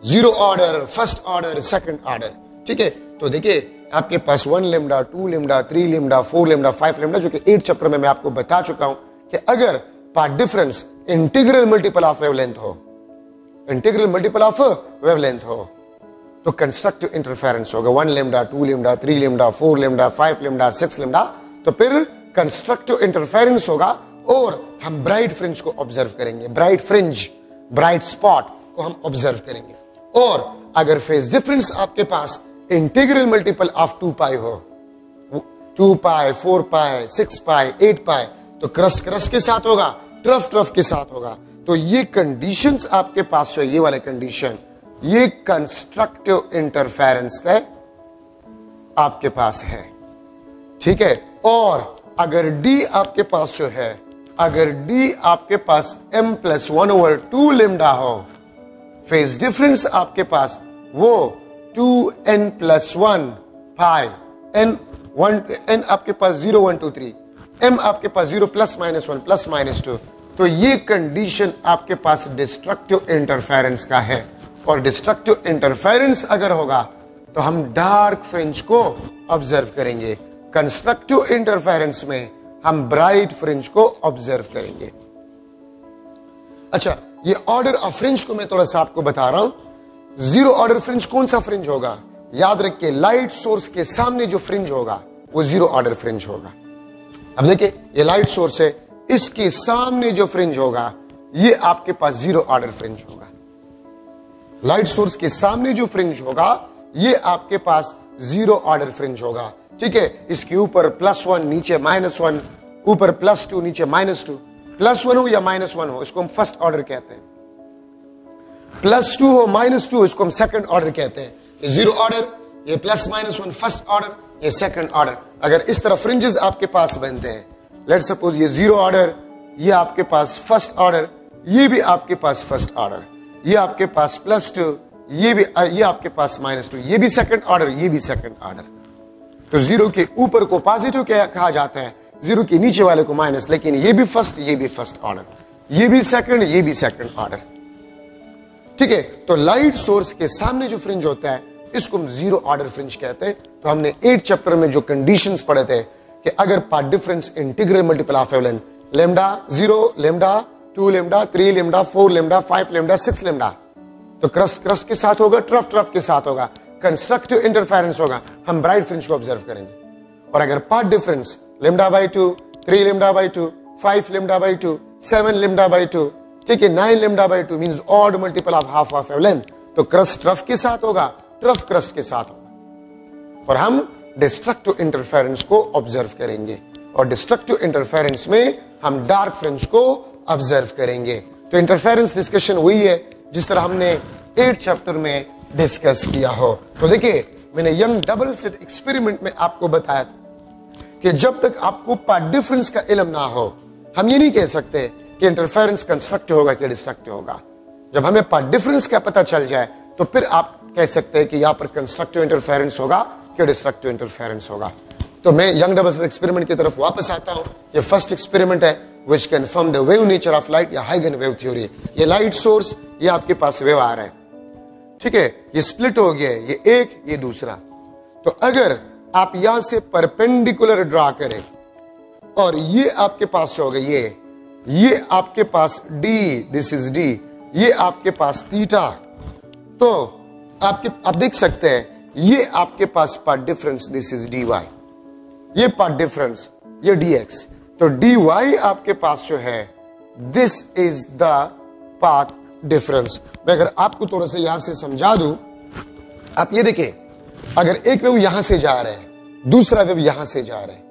0 order, first order, second order. ठीक है, तो देखिए आपके पास 1 lambda, 2 lambda, 3 lambda, 4 lambda, 5 lambda, जो कि 8 चैप्टर में मैं आपको बता चुका हूं कि अगर path difference integral multiple of wavelength हो, इंटीग्रल मल्टीपल ऑफ वेवलेंथ हो, तो कंस्ट्रक्टिव इंटरफेरेंस होगा। 1 lambda, 2 lambda, 3 lambda, 4 lambda, 5 lambda, 6 lambda, तो फिर कंस्ट्रक्टिव इंटरफेरेंस होगा और हम ब्राइट फ्रिंज को ऑब्जर्व करेंगे, ब्राइट फ्रिंज, ब्राइट स्पॉट को हम ऑब्जर्व करेंगे। और अगर फेज डिफरेंस आपके पास इंटीग्रल मल्टीपल ऑफ 2 पाई हो, 2 पाई, 4 पाई, 6 पाई, 8 पाई, तो क्रस्ट क्रस्ट के साथ होगा, ट्रफ ट्रफ के साथ होगा। तो ये कंडीशंस आपके पास है, ये वाले कंडीशन, ये कंस्ट्रक्टिव इंटरफेरेंस का आपके पास है। ठीक है, और अगर डी आपके पास जो है, अगर डी आपके पास m प्लस 1/2 लेमडा हो, फेज डिफरेंस आपके पास वो 2n प्लस 1 पाई, n आपके पास 0 1 2 3, m आपके पास 0 प्लस माइनस 1 प्लस माइनस 2, तो ये कंडीशन आपके पास डिस्ट्रक्टिव इंटरफेरेंस का है। और डिस्ट्रक्टिव इंटरफेरेंस अगर होगा तो हम डार्क फ्रिंज को ऑब्जर्व करेंगे, कंस्ट्रक्टिव इंटरफेरेंस में हम ब्राइट फ्रिंज को ऑब्जर्व करेंगे। अच्छा, ये ऑर्डर ऑफ फ्रिंज को मैं थोड़ा सा आपको बता रहा हूं। 0 ऑर्डर फ्रिंज कौन सा फ्रिंज होगा? याद रखिए, लाइट सोर्स के सामने जो फ्रिंज होगा वो 0 ऑर्डर फ्रिंज होगा। अब देखिए, ये लाइट सोर्स है, इसके सामने जो फ्रिंज होगा ये आपके पास 0 ऑर्डर फ्रिंज होगा। लाइट सोर्स के सामने जो फ्रिंज होगा ये आपके पास 0 ऑर्डर फ्रिंज होगा। ठीक है, इसके ऊपर +1, नीचे -1, ऊपर +2, नीचे -2, +1 हो या -1 हो, इसको हम फर्स्ट ऑर्डर कहते हैं। +2 हो, -2 हो, इसको हम सेकंड ऑर्डर कहते हैं। ये 0 ऑर्डर, ये +-1 फर्स्ट ऑर्डर, ये सेकंड ऑर्डर। अगर इस तरह फ्रिंजेस आपके पास बनते हैं, लेट सपोज ये 0 ऑर्डर, ये आपके पास फर्स्ट ऑर्डर, ये भी आपके पास फर्स्ट ऑर्डर, ये आपके पास +2, ये आपके पास -2, ये भी सेकंड ऑर्डर, ये भी सेकंड ऑर्डर। तो 0 के ऊपर को पॉजिटिव कहा जाता है, 0 के नीचे वाले को माइनस, लेकिन ये भी फर्स्ट, ये भी फर्स्ट ऑर्डर, ये भी सेकंड, ये भी सेकंड ऑर्डर। ठीक है, तो लाइट सोर्स के सामने जो फ्रिंज होता है इसको हम 0 ऑर्डर फ्रिंज कहते हैं। तो हमने 8 चैप्टर में जो कंडीशंस पढ़े थे कि अगर path difference integral multiple of wavelength lambda 0, lambda 2, lambda 3, lambda 4, lambda 5, lambda 6 lambda, तो क्रस्ट क्रस्ट के साथ होगा, ट्रफ ट्रफ के साथ होगा, कंस्ट्रक्टिव इंटरफेरेंस होगा, हम ब्राइट फ्रिंज को ऑब्जर्व करेंगे। और अगर path difference lambda by 2, 3 lambda by 2, 5 lambda by 2, 7 lambda by 2, ठीक है, 9 lambda by 2 means odd multiple of half of wavelength, तो क्रस्ट ट्रफ के साथ होगा, ट्रफ क्रस्ट के साथ होगा। और हम डिस्ट्रक्टिव इंटरफेरेंस को ऑब्जर्व करेंगे, और डिस्ट्रक्टिव इंटरफेरेंस में हम डार्क फ्रिंज को ऑब्जर्व करेंगे। तो इंटरफेरेंस डिस्कशन वही है जिस तरह हमने 8 चैप्टर में डिस्कस किया हो। तो देखिए, मैंने यंग डबल स्लिट एक्सपेरिमेंट में आपको बताया था कि जब तक आपको पार्ट डिफरेंस का इल्म ना हो, हम ये नहीं कह सकते कि इंटरफेरेंस कंस्ट्रक्टिव होगा कि डिस्ट्रक्टिव होगा। जब हमें पार्ट डिफरेंस का पता चल जाए तो फिर आप कह सकते हैं कि यहां पर कंस्ट्रक्टिव इंटरफेरेंस होगा कि डिस्ट्रक्टिव इंटरफेरेंस होगा। तो मैं यंग डबल स्लिट एक्सपेरिमेंट की तरफ वापस आता हूं। ये फर्स्ट एक्सपेरिमेंट है which confirm the wave nature of light या हाइगन वेव थ्योरी। ये लाइट सोर्स, ये आपके पास वेव आ रहा है, ठीक है, ये स्प्लिट हो गया है, ये एक, ये दूसरा। तो अगर आप यहां से परपेंडिकुलर ड्रा करें और ये आपके पास होगा, ये आपके पास डी, दिस इज डी, ये आपके पास थीटा, तो आप देख सकते हैं ये आपके पास path difference, this is D Y, ये पार्ट डिफरेंस, ये डी एक्स। तो डी वाई आपके पास जो है, this is the path difference. मैं अगर आपको थोड़ा सा यहां से समझा दूं, आप ये देखें, अगर एक वेव यहां से जा रहे हैं, दूसरा वेव यहां से जा रहे हैं,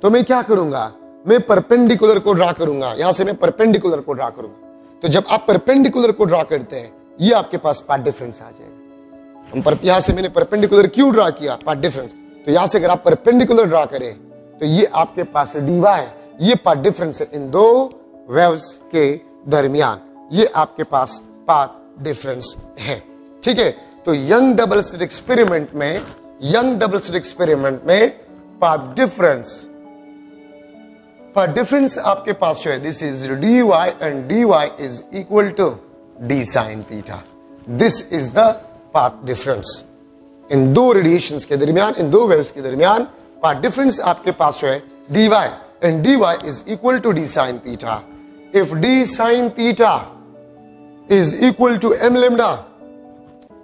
तो मैं क्या करूंगा, मैं परपेंडिकुलर को ड्रा करूंगा, यहां से मैं परपेंडिकुलर को ड्रा करूंगा। तो जब आप परपेंडिकुलर को ड्रा करते हैं, ये आपके पास पाथ डिफरेंस आ जाएगा। यहां से मैंने परपेंडिकुलर क्यों ड्रा किया, पाथ डिफरेंस। तो यहां से अगर आप परपेंडिकुलर ड्रा करें तो ये आपके पास dy है, ये पाथ डिफरेंस है इन दो वेव्स के दरमियान, ये आपके पास पाथ डिफरेंस है, ठीक है। तो यंग डबल स्लिट एक्सपेरिमेंट में पाथ डिफरेंस आपके पास जो है, this is dy and dy is equal to d sin theta. This is the path difference इन दो रेडिएशंस के दरमियान, इन दो वेव्स के दरमियान। पाथ डिफरेंस आपके पास जो है dy and dy is equal to d sin theta. If d sin theta is equal to m lambda,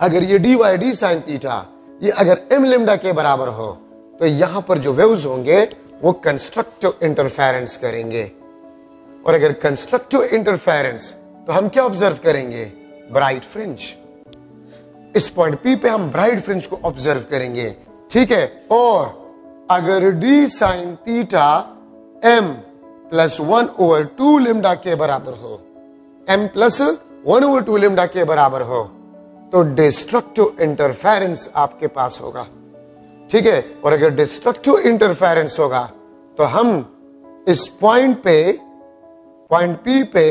अगर ये dy d sin थीटा ये अगर m lambda के बराबर हो, तो यहां पर जो वेव्स होंगे वो कंस्ट्रक्टिव इंटरफेरेंस करेंगे। और अगर कंस्ट्रक्टिव इंटरफेरेंस, तो हम क्या ऑब्जर्व करेंगे, ब्राइट फ्रिंज। इस पॉइंट P पे हम ब्राइट फ्रिंज को ऑब्जर्व करेंगे, ठीक है। और अगर d sin theta m plus 1/2 lambda के बराबर हो, m प्लस 1/2 lambda के बराबर हो, तो डिस्ट्रक्टिव इंटरफेरेंस आपके पास होगा, ठीक है। और अगर डिस्ट्रक्टिव इंटरफेरेंस होगा तो हम इस पॉइंट P पे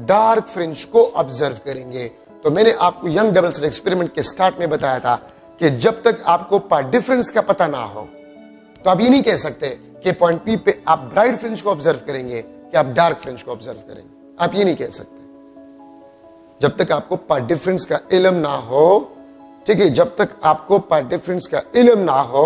डार्क फ्रिंज को ऑब्जर्व करेंगे। तो मैंने आपको यंग डबल स्लिट एक्सपेरिमेंट के स्टार्ट में बताया था कि जब तक आपको पार्ट डिफरेंस का पता ना हो, तो आप ये नहीं कह सकते कि पॉइंट P पे आप ब्राइट फ्रिंज को ऑब्जर्व करेंगे कि आप डार्क फ्रिंज को ऑब्जर्व करेंगे, आप ये नहीं कह सकते जब तक आपको पार्ट डिफरेंस का इल्म ना हो, ठीक है। जब तक आपको पार्ट डिफरेंस का इल्म ना हो,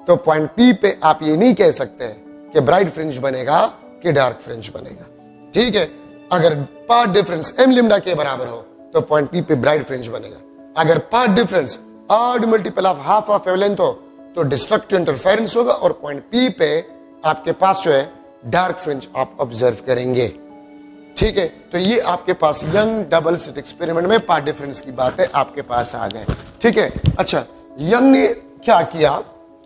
तो पॉइंट P पे आप ये नहीं कह सकते कि ब्राइट फ्रिंज बनेगा कि डार्क फ्रिंज बनेगा, ठीक है। अगर पार्ट डिफरेंस m lambda के बराबर हो, तो पॉइंट P पे ब्राइट फ्रिंज बनेगा। अगर path difference odd multiple of half of wavelength हो, तो डिस्ट्रक्टिव इंटरफेरेंस होगा और पॉइंट P पे आपके पास जो है डार्क फ्रिंज आप ऑब्जर्व करेंगे, ठीक है। तो ये आपके पास यंग डबल स्लिट एक्सपेरिमेंट में पार्ट डिफरेंस की बातें आपके पास आ गए, ठीक है। अच्छा, यंग ने क्या किया,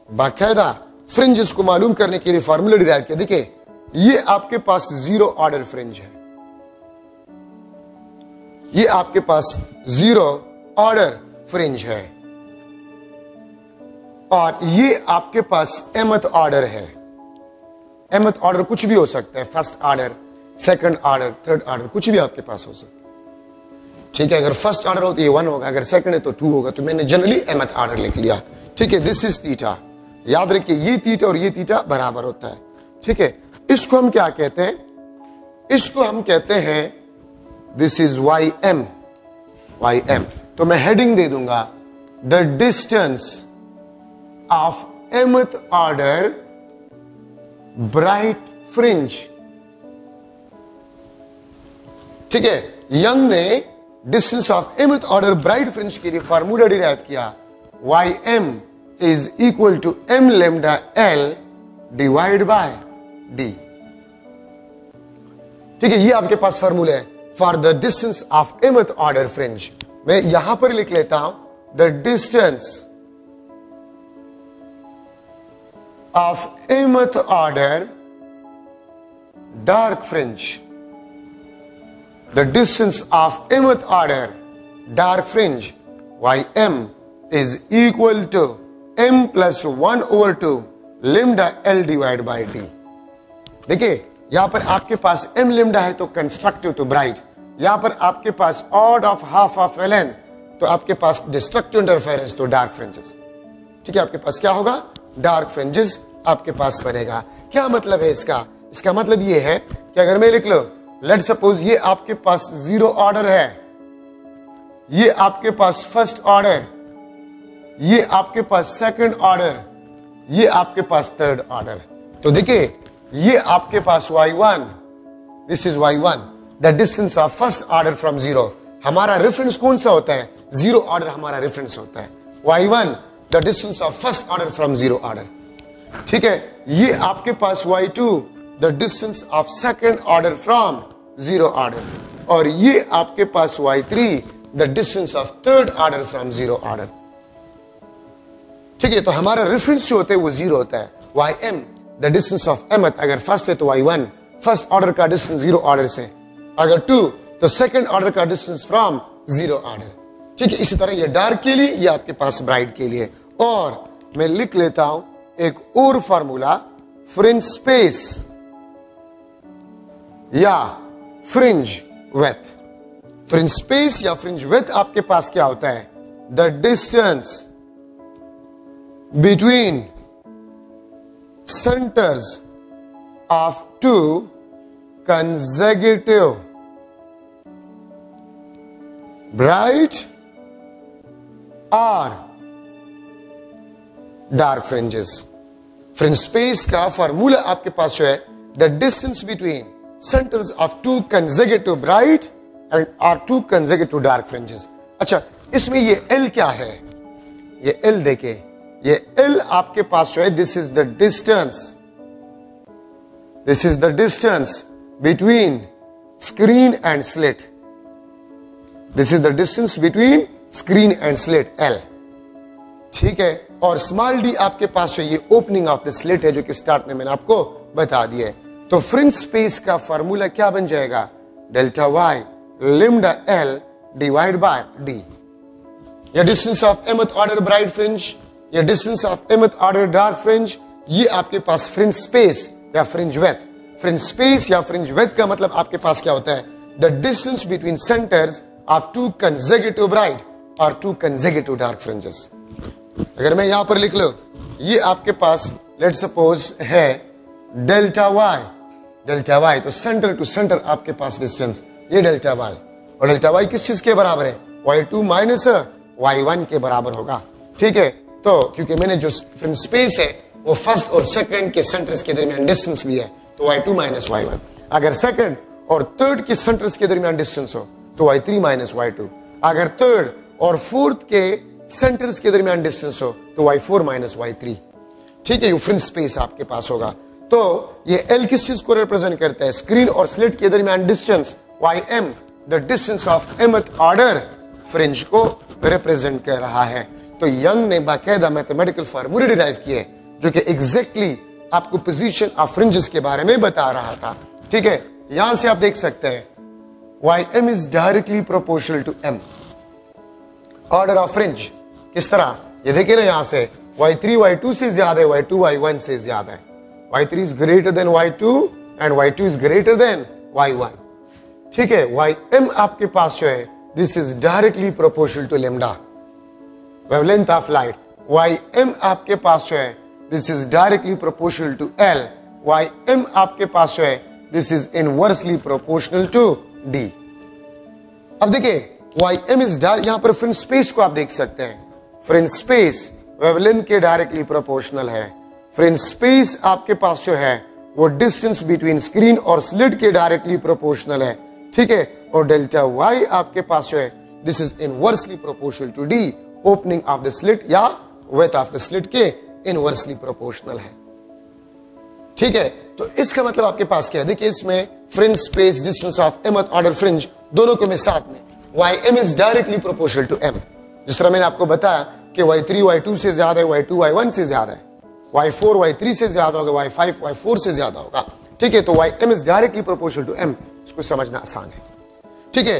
बाकायदा फ्रिंजेस को मालूम करने के लिए फार्मूला डिराइव किया। देखिए, ये आपके पास जीरो ऑर्डर फ्रिंज है, ये आपके पास जीरो ऑर्डर फ्रिंज है, और ये आपके पास mth ऑर्डर है। mth ऑर्डर कुछ भी हो सकता है, first order, second order, third order, कुछ भी आपके पास हो सकता है, ठीक है। अगर फर्स्ट ऑर्डर हो तो ये 1 होगा, अगर सेकंड है तो 2 होगा। तो मैंने जनरली mth ऑर्डर लिख लिया, ठीक है। दिस इज थीटा, याद रखिए ये थीटा और ये थीटा बराबर होता है, ठीक है। इसको हम क्या कहते हैं, इसको हम कहते हैं दिस इज ym। तो मैं हेडिंग दे दूंगा the distance of mth order bright fringe, ठीक है। यंग ने distance of mth order bright fringe के लिए फार्मूला डिराइव किया, ym is equal to m lambda l divide by d, ठीक है। ये आपके पास फार्मूला है for the distance of mth order fringe. मैं यहां पर लिख लेता हूं the distance of mth order dark fringe, the distance of mth order dark fringe ym is equal to m plus 1/2 lambda l divided by d। देखिए यहां पर आपके पास m lambda है तो कंस्ट्रक्टिव तो ब्राइट, यहां पर आपके पास odd of half of ln तो आपके पास डिस्ट्रक्टिव इंटरफेरेंस तो डार्क फ्रिंजेस। ठीक है, आपके पास क्या होगा? डार्क फ्रिंजेस आपके पास बनेगा। क्या मतलब है इसका? इसका मतलब ये है कि अगर मैं लिख लो, लेट सपोज ये आपके पास 0 ऑर्डर है, ये आपके पास फर्स्ट ऑर्डर, ये आपके पास सेकंड ऑर्डर, ये आपके पास थर्ड ऑर्डर। तो देखिए ये आपके पास y1, this is y1, the distance of first order from 0। हमारा रेफरेंस कौन सा होता है? 0 ऑर्डर हमारा रेफरेंस होता है। y1 the distance of first order from 0 order. ठीक है, ये आपके पास y2 the distance of second order from 0 order, और ये आपके पास y3 the distance of third order from 0 order. ठीक है, तो हमारा रेफरेंस जो होता है वो 0 होता है। ym the distance of mth अगर फर्स्ट है तो y1 फर्स्ट ऑर्डर का डिस्टेंस 0 ऑर्डर से, अगर 2 तो सेकंड ऑर्डर का डिस्टेंस फ्रॉम 0 ऑर्डर। ठीक है, इसी तरह ये डार्क के लिए, ये आपके पास ब्राइट के लिए। और मैं लिख लेता हूं एक और फार्मूला, फ्रिंज स्पेस या फ्रिंज विड्थ। फ्रिंज स्पेस या फ्रिंज विड्थ आपके पास क्या होता है? The distance between centers of two consecutive bright or dark fringes। Fringe space का फॉर्मूला आपके पास जो है, the distance between centres of two consecutive bright and और टू कंसेक्यूटिव डार्क फ्रिंजेस। अच्छा, इसमें ये L क्या है? ये L देखे, ये L आपके पास जो है, this is the distance between screen and slit. This is the distance between screen and slit, L। ठीक है, और स्मॉल d आपके पास जो ये ओपनिंग ऑफ द स्लिट है, जो कि स्टार्ट में मैंने आपको बता दिया है। तो फ्रिंज स्पेस का फॉर्मूला क्या बन जाएगा? Delta y lambda l divide by d। या distance of mth order bright fringe या distance of mth order dark fringe, ये आपके पास फ्रिंज स्पेस या फ्रिंज विड्थ। फ्रिंज स्पेस या फ्रिंज विड्थ का मतलब आपके पास क्या होता है? The distance between centres of two consecutive bright और टू कंसेक्यूटिव डार्क फ्रिंजेस। अगर मैं यहां पर लिख लो, ये आपके पास लेट सपोज है डेल्टा y, तो सेंटर टू सेंटर आपके पास डिस्टेंस ये डेल्टा y, और डेल्टा y किस चीज के बराबर है? y2 माइनस y1 के बराबर होगा। ठीक है, तो क्योंकि मैंने जो फ्रिंज स्पेस है वो फर्स्ट और सेकंड के सेंटर्स के दरमियान डिस्टेंस भी है, तो y2 माइनस y1। अगर सेकंड और थर्ड के सेंटर्स के दरमियान डिस्टेंस हो तो y3 माइनस y2। अगर थर्ड और फोर्थ के सेंटर्स के दरमियान डिस्टेंस हो तो y4 माइनस y3। ठीक है, ये फ्रिंज स्पेस आपके पास होगा। तो ये L किस चीज को रिप्रेजेंट करता है? स्क्रीन और स्लिट के दरमियान distance. ym the distance of mth order fringe को रिप्रेजेंट कर रहा है। तो यंग ने बाकायदा मैथमेटिकल फार्मूले डिराइव किए जो कि एग्जैक्टली आपको पोजीशन ऑफ फ्रिंजेस के बारे में बता रहा था। ठीक है, यहां से आप देख सकते हैं ym is directly proportional to m। Order of fringe किस तरह? ये देखिए ना, यहां से y3 y2 से ज्यादा है, y2 y1 से ज्यादा है, y3 is greater than y2 and y2 is greater than y1। ठीक है, ym आपके पास जो है, this is directly proportional to lambda wavelength of light. ym आपके पास जो है, this is directly proportional to L। ym आपके पास जो है, this is inversely proportional to D। अब देखिए ym इज यहां पर फ्रिंज स्पेस को आप देख सकते हैं, फ्रिंज स्पेस वेवलेंथ के डायरेक्टली प्रोपोर्शनल है। फ्रिंज स्पेस आपके पास जो है वो डिस्टेंस बिटवीन स्क्रीन और स्लिट के डायरेक्टली प्रोपोर्शनल है। ठीक है, और डेल्टा y आपके पास जो है, this is inversely proportional to D, opening of the slit या विड्थ ऑफ द स्लिट के इनवर्सली प्रोपोर्शनल है। ठीक है, तो इसका मतलब आपके पास क्या है? देखिए इसमें fringe space, distance of mth order fringe, दोनों को मैं साथ में, ym is directly proportional to m। जिस तरह मैंने आपको बताया कि y3 y2 से ज्यादा है, y2 y1 से ज्यादा है, y4 y3 से ज्यादा होगा, y5 y4 से ज्यादा होगा। ठीक है, तो ym is directly proportional to m, इसको समझना आसान है। ठीक है,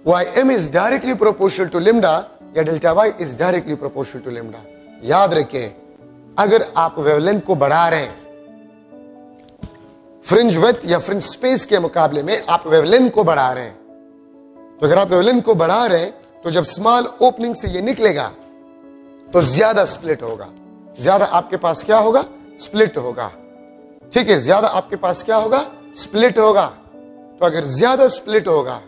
ym is directly proportional to lambda या delta Y is directly proportional to lambda. याद रखें, अगर आप वेवलेंथ को बढ़ा रहे हैं फ्रिंज विड्थ या फ्रिंज स्पेस के मुकाबले में, आप वेवलेंथ को बढ़ा रहे हैं, तो अगर आप वेवलेंथ को बढ़ा रहे हैं तो जब स्मॉल ओपनिंग से ये निकलेगा तो ज्यादा स्प्लिट होगा, ज्यादा आपके पास क्या होगा, स्प्लिट होगा। ठीक है, ज्यादा आपके पास क्या होगा, स्प्लिट होगा। तो अगर ज्यादा स्प्लिट होगा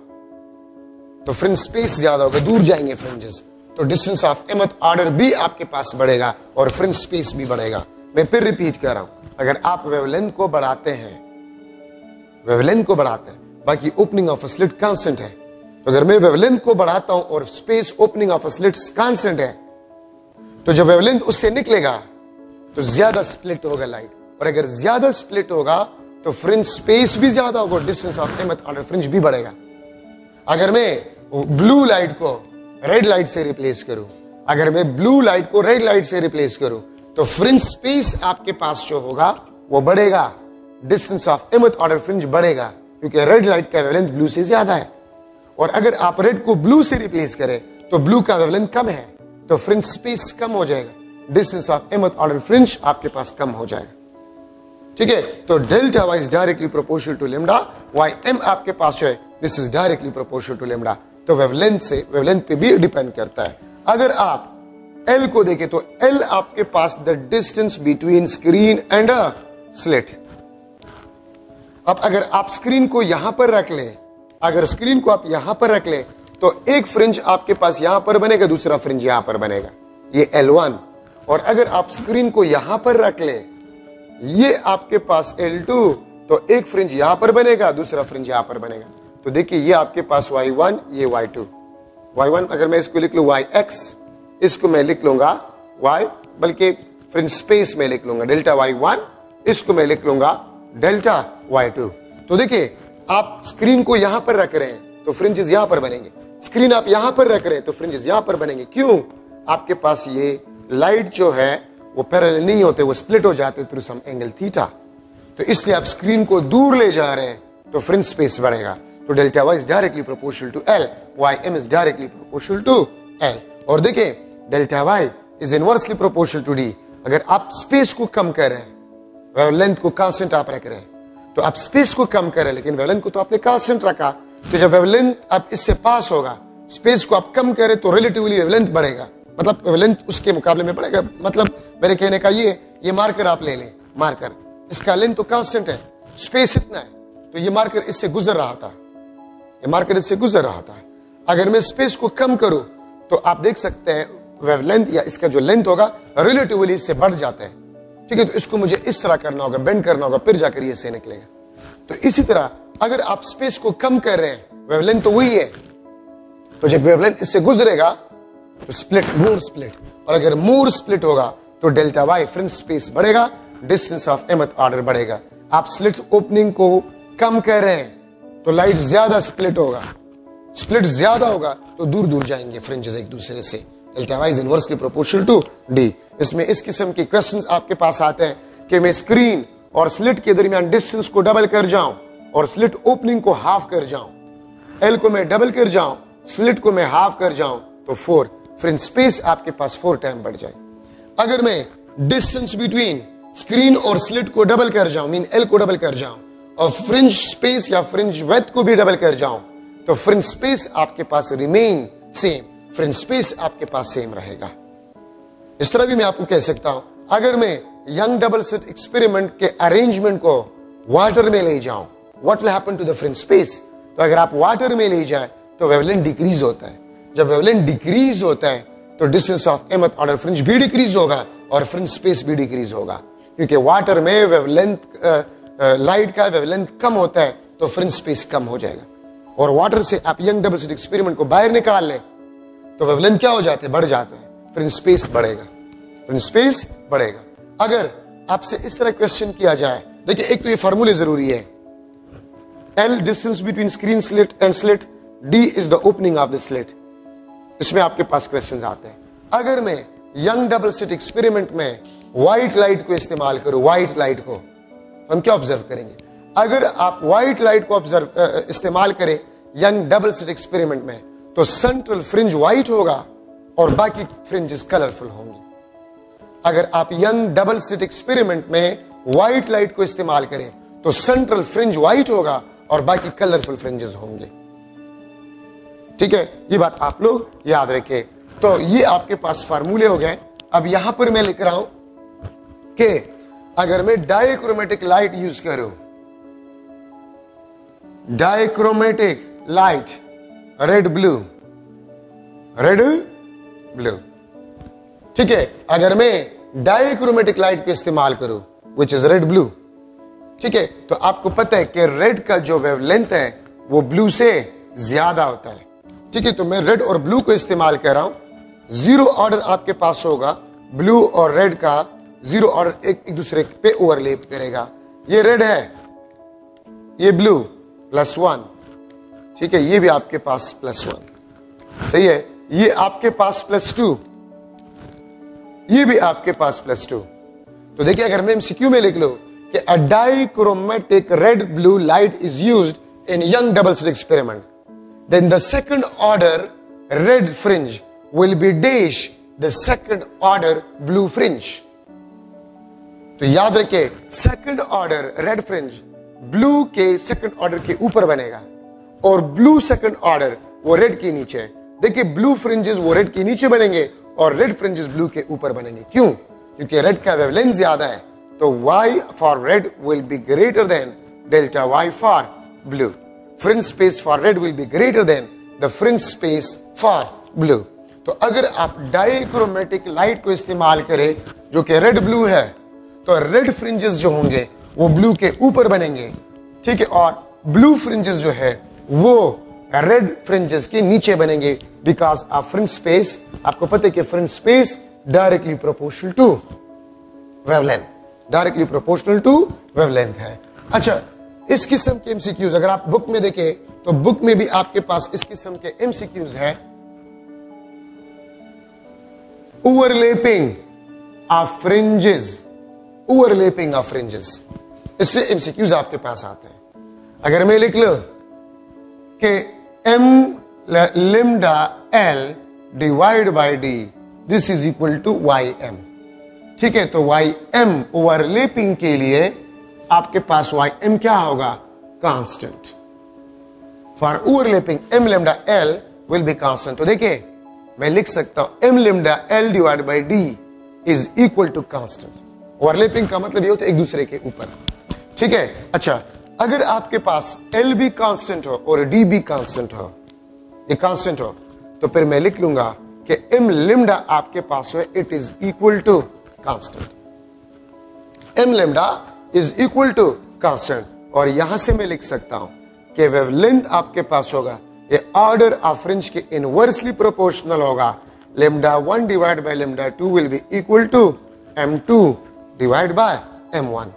तो फ्रिंज स्पेस ज्यादा होगा, दूर जाएंगे फ्रिंजेस, तो डिस्टेंस ऑफ mth ऑर्डर भी आपके पास बढ़ेगा और फ्रिंज स्पेस भी बढ़ेगा। मैं फिर रिपीट कर रहा हूं, अगर आप वेवलेंथ को बढ़ाते हैं, वेवलेंथ को बढ़ाते हैं, बाकी ओपनिंग ऑफ स्लिट कांस्टेंट है, तो अगर मैं वेवलेंथ को बढ़ाता हूं और space opening of slit constant है, तो जब वेवलेंथ उससे निकलेगा तो ज्यादा स्प्लिट होगा लाइट, और अगर ज्यादा स्प्लिट होगा तो फ्रिंज स्पेस भी ज्यादा होगा, distance of mth order fringe भी बढ़ेगा। अगर मैं ब्लू लाइट को रेड लाइट से रिप्लेस करूं, अगर मैं ब्लू लाइट को रेड लाइट से रिप्लेस करूं, तो फ्रिंज स्पेस आपके पास जो होगा वो बढ़ेगा, distance of mth order fringe बढ़ेगा, क्योंकि रेड लाइट का वेवलेंथ ब्लू से ज्यादा है। और अगर आप रेड को ब्लू से रिप्लेस करें तो ब्लू का वेवलेंथ कम है, तो फ्रिंज स्पेस कम हो जाएगा, distance of mth order fringe आपके पास कम हो जाएगा। ठीक है, तो delta Y is directly proportional to lambda, Y M आपके पास जो है this is directly proportional to lambda. तो वेवलेंथ से, वेवलेंथ पे भी डिपेंड करता है। अगर आप एल को देखें तो एल आपके पास the distance between screen and a slit. अब अगर आप स्क्रीन को यहां पर रख ले, अगर स्क्रीन को आप यहां पर रख ले तो एक फ्रिंज आपके पास यहां पर बनेगा, दूसरा फ्रिंज यहां पर बनेगा, ये L1। और अगर आप स्क्रीन को यहां पर रख ले, ये आपके पास L2, तो एक फ्रिंज यहां पर बनेगा, दूसरा फ्रिंज यहां पर बनेगा। तो देखिए ये आपके पास Y1, ये Y2। Y1 अगर मैं इसको लिख लूं YX, इसको मैं लिख लूंगा Y, बल्कि फ्रिंज स्पेस में लिख लूंगा डेल्टा Y1, इसको मैं लिख लूंगा डेल्टा Y2। तो देखिए आप स्क्रीन को यहां पर रख रहे हैं तो फ्रिंजेस यहां पर बनेंगे, स्क्रीन आप यहां पर रख रहे हैं तो फ्रिंजेस यहां पर बनेंगे। क्यों? आपके पास ये लाइट जो है वो पैरेलल नहीं होते, वो स्प्लिट हो जाते थ्रू सम एंगल थीटा। तो इसलिए आप स्क्रीन को दूर ले जा रहे हैं तो फ्रिंज स्पेस बढ़ेगा। तो delta Y is directly proportional to L, Y M is directly proportional to L. और देखिए delta Y is inversely proportional to D. अगर आप स्पेस को कम कर रहे हैं, वेवलेंथ को कांस्टेंट आप रख रहे हैं, तो आप स्पेस को कम कर रहे हैं, लेकिन वेवलेंथ को तो आपने कांस्टेंट रखा। तो जब वेवलेंथ आप इससे पास होगा, स्पेस को आप कम करें तो रिलेटिवली वेवलेंथ बढ़ेगा, मतलब वेवलेंथ उसके मुकाबले में बढ़ेगा। मतलब मेरे कहने का ये मार्कर आप ले लें, मार्कर इसका लेंथ तो कांस्टेंट है, स्पेस इतना है, तो ये मार्कर इससे गुजर रहा था, ये मार्कर इससे गुजर रहा था। अगर मैं स्पेस को कम करूं तो आप देख सकते हैं वेवलेंथ या इसका जो लेंथ होगा रिलेटिवली इससे बढ़ जाता है। ठीक है, तो इसको मुझे इस तरह करना होगा, बेंड करना होगा, फिर जाकर ये से निकलेगा। तो इसी तरह अगर आप स्पेस को कम कर रहे हैं, वेवलेंथ तो वही है, तो जब वेवलेंथ इससे गुजरेगा तो स्प्लिट, मोर स्प्लिट, और अगर मोर स्प्लिट होगा तो डेल्टा वाई फ्रिंज स्पेस बढ़ेगा, डिस्टेंस ऑफ mth ऑर्डर बढ़ेगा। आप स्लिट ओपनिंग को कम कर रहे हैं तो लाइट ज्यादा स्प्लिट होगा, स्प्लिट ज्यादा होगा तो दूर दूर जाएंगे फ्रिंजेस एक दूसरे से। Delta Y is inversely proportional to D. इसमें इस किस्म के क्वेश्चंस आपके पास आते हैं कि मैं स्क्रीन और स्लिट के दरमियान डिस्टेंस को डबल कर जाऊं और स्लिट ओपनिंग को हाफ कर जाऊं, एल को मैं डबल कर जाऊं, स्लिट को मैं हाफ कर जाऊं, तो 4 फ्रिंज स्पेस आपके पास 4 टाइम बढ़ जाए। अगर मैं डिस्टेंस बिटवीन स्क्रीन और स्लिट को डबल कर जाऊं, मीन एल को डबल कर जाऊं, और फ्रिंज स्पेस या फ्रिंज विड्थ को भी डबल कर जाऊं, तो फ्रिंज स्पेस आपके पास रिमेन सेम, फ्रिंज स्पेस आपके पास सेम रहेगा। इस तरह भी मैं आपको कह सकता हूं, अगर मैं यंग डबल स्लिट एक्सपेरिमेंट के अरेंजमेंट को वाटर में ले जाऊं, what will happen to the fringe space? तो अगर आप वाटर में ले जाए तो वेवलेंथ डिक्रीज होता है। जब वेवलेंथ डिक्रीज होता है तो distance of mth order fringe भी डिक्रीज होगा और फ्रिंज स्पेस भी डिक्रीज होगा, क्योंकि वाटर में वेवलेंथ लाइट का वेवलेंथ कम होता है तो फ्रिंज स्पेस कम हो जाएगा। और वाटर से आप यंग डबल स्लिट एक्सपेरिमेंट को बाहर निकाल लें तो वेवलेंथ क्या हो जाते हैं, बढ़ जाते हैं, फ्रिंज स्पेस बढ़ेगा, फ्रिंज स्पेस बढ़ेगा। अगर आपसे इस तरह क्वेश्चन किया जाए, देखिए एक तो ये फार्मूले जरूरी है, L distance between screen slit and slit, D is the opening of the slit. इसमें आपके पास क्वेश्चंस आते हैं। अगर मैं यंग डबल स्लिट एक्सपेरिमेंट में व्हाइट लाइट को इस्तेमाल करूं, व्हाइट लाइट को, हम क्या ऑब्जर्व करेंगे? अगर आप व्हाइट लाइट को ऑब्जर्व इस्तेमाल करें यंग डबल स्लिट एक्सपेरिमेंट में, तो सेंट्रल फ्रिंज व्हाइट होगा और बाकी फ्रिंजेस कलरफुल होंगी। अगर आप यंग डबल स्लिट एक्सपेरिमेंट में व्हाइट लाइट को इस्तेमाल करें तो सेंट्रल फ्रिंज व्हाइट होगा और बाकी कलरफुल फ्रिंजेस होंगे। ठीक है, ये बात आप लोग याद रखें। तो ये आपके पास फार्मूले हो गए। अब यहां पर मैं लिख रहा हूं कि अगर मैं डाइक्रोमेटिक लाइट यूज करूं, dichromatic light, red blue, red blue, ठीक है, अगर मैं डाइक्रोमेटिक लाइट का इस्तेमाल करूं विच इज रेड ब्लू, ठीक है, तो आपको पता है कि रेड का जो वेवलेंथ है वो ब्लू से ज्यादा होता है। ठीक है, तो मैं रेड और ब्लू को इस्तेमाल कर रहा हूं। जीरो ऑर्डर आपके पास होगा, ब्लू और रेड का जीरो ऑर्डर एक दूसरे पे ओवरलैप करेगा। ये रेड है, ये ब्लू, +1, ठीक है, ये भी आपके पास +1, सही है, ये आपके पास +2, ये भी आपके पास +2। तो देखिए अगर मैं एमसीक्यू में लिख लो कि a dichromatic red blue light is used in Young double slit experiment, then the second order red fringe will be dash the second order blue fringe। तो याद रखिए second order red fringe blue के second order के ऊपर बनेगा और blue second order वो red के नीचे है। देखिए ब्लू फ्रिंजेस वो रेड के नीचे बनेंगे और रेड फ्रिंजेस ब्लू के ऊपर बनेंगे। क्यों? क्योंकि रेड का वेवलेंथ ज्यादा है, तो y for red will be greater than delta y for blue. Fringe space for red will be greater than the fringe space for blue. तो अगर आप डाइक्रोमेटिक लाइट को इस्तेमाल करें जो कि रेड ब्लू है, तो रेड फ्रिंजेस जो होंगे वो ब्लू के ऊपर बनेंगे, ठीक है, और ब्लू फ्रिंजेस जो है वो रेड फ्रिंजेस के नीचे बनेंगे, बिकॉज ऑफ फ्रिंज स्पेस। आपको पता है कि fringe space directly proportional to wavelength, directly proportional to wavelength है। अच्छा, इस किस्म के एमसीक्यूज अगर आप बुक में देखें तो बुक में भी आपके पास इस किस्म के एमसीक्यूज है। Overlapping of fringes, overlapping of fringes, इससे एमसीक्यूज आपके पास आते हैं। अगर मैं लिख लो कि m lambda l divide by d this is equal to ym, ठीक है, तो ym ओवरलैपिंग के लिए आपके पास ym क्या होगा? Constant. For overlapping m lambda l will be constant. तो देखिए मैं लिख सकता हूं m lambda l divide by d is equal to constant. Overlapping का मतलब ये होता है एक दूसरे के ऊपर, ठीक है। अच्छा, अगर आपके पास l भी कांस्टेंट हो और d भी कांस्टेंट हो, ये कांस्टेंट हो, तो फिर मैं लिख लूंगा कि m lambda आपके पास है it is equal to constant. m lambda is equal to constant, और यहां से मैं लिख सकता हूं कि वेवलेंथ आपके पास होगा ये ऑर्डर ऑफ फ्रिंज के इनवर्सली प्रोपोर्शनल होगा। λ1 divide by λ2 will be equal to m2 divide by m1,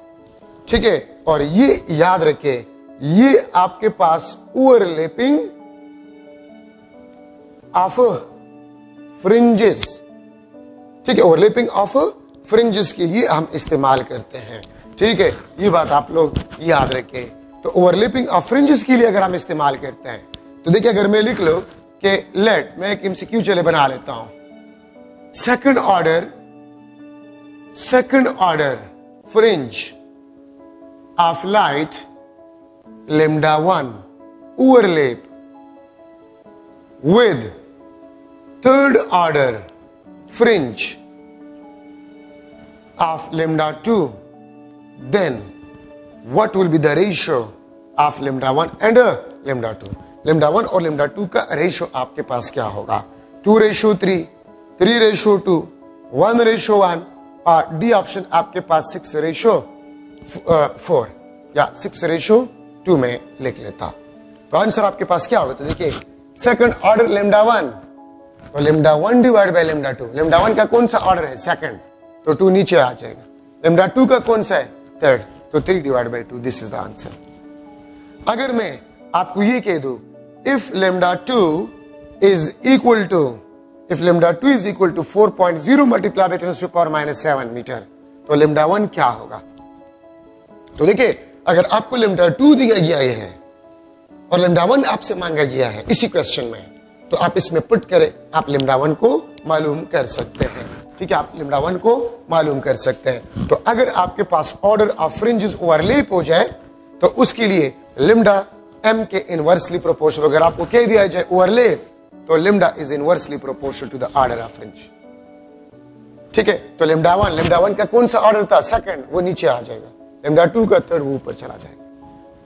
ठीक है। और ये याद रखे, ये आपके पास ओवरलैपिंग ऑफ फ्रिंजेस, ठीक है, ओवरलैपिंग ऑफ फ्रिंजेस के लिए हम इस्तेमाल करते हैं, ठीक है। ये बात आप लोग याद रखें। तो ओवरलैपिंग ऑफ फ्रिंजेस के लिए अगर हम इस्तेमाल करते हैं तो देखिए अगर मैं लिख लो कि लेट, मैं एक एमसीक्यू चले बना लेता हूं, second order fringe of light λ1 overlap with third order fringe of λ2, then what will be the ratio of λ1 and λ2? λ1 और λ2 का रेशियो आपके पास क्या होगा? 2:3, 3:2, 1:1, और डी ऑप्शन आपके पास 6:4 या 6:2 में लिख लेता। तो आंसर आपके पास क्या होगा? तो देखिए सेकंड ऑर्डर λ1, तो λ1 डिवाइड बाय λ2। λ1 का कौन सा ऑर्डर है? सेकंड, तो 2 नीचे आ जाएगा। λ2 का कौन सा है? थर्ड, तो 3 divide by 2। This is the answer. अगर मैं आपको ये कह दूं if λ2 is equal to 4.0 multiply by 10⁻⁷ metre, तो λ1 क्या होगा? तो देखिए अगर आपको λ2 दिया गया है और λ1 आपसे मांगा गया है इसी क्वेश्चन में, तो आप इसमें पुट करें, आप lambda 1 को मालूम कर सकते हैं। ठीक है, आप lambda 1 को मालूम कर सकते हैं। तो अगर आपके पास ऑर्डर ऑफ फ्रिंजेस ओवरलैप हो जाए तो उसके लिए lambda m के इनवर्सली प्रोपोर्शनल, अगर आपको कह दिया जाए ओवरलैप तो lambda is inversely proportional to the order of fringe. ठीक है, तो lambda 1 का कौन सा ऑर्डर था? सेकंड, वो नीचे आ जाएगा। lambda 2 का थर्ड, वो ऊपर चला जाएगा।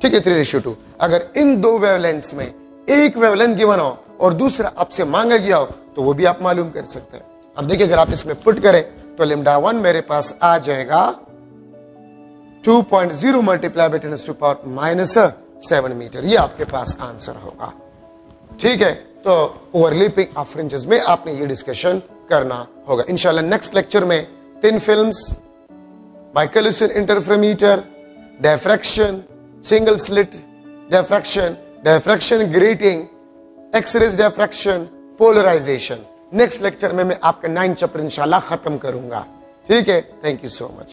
ठीक है, 3:2। अगर इन दो वेवलेंथ्स में एक वेवलेंथ गिवन हो और दूसरा आपसे मांगा गया हो तो वो भी आप मालूम कर सकते हैं। अब देखिए, अगर आप इसमें पुट करें तो lambda 1 मेरे पास आ जाएगा 2.0 मल्टीप्लाई बाय 10⁻⁻7 मीटर। ये आपके पास आंसर होगा। ठीक है, तो ओवरलैपिंग ऑफ फ्रिंजेस में आपने ये डिस्कशन करना होगा। इंशाल्लाह नेक्स्ट लेक्चर में thin films, Michelson interferometer, diffraction, single slit diffraction, diffraction grating, X-rays diffraction, polarisation, next lecture में मैं आपका 9th चैप्टर इंशाल्लाह खत्म करूंगा। ठीक है, थैंक यू सो मच।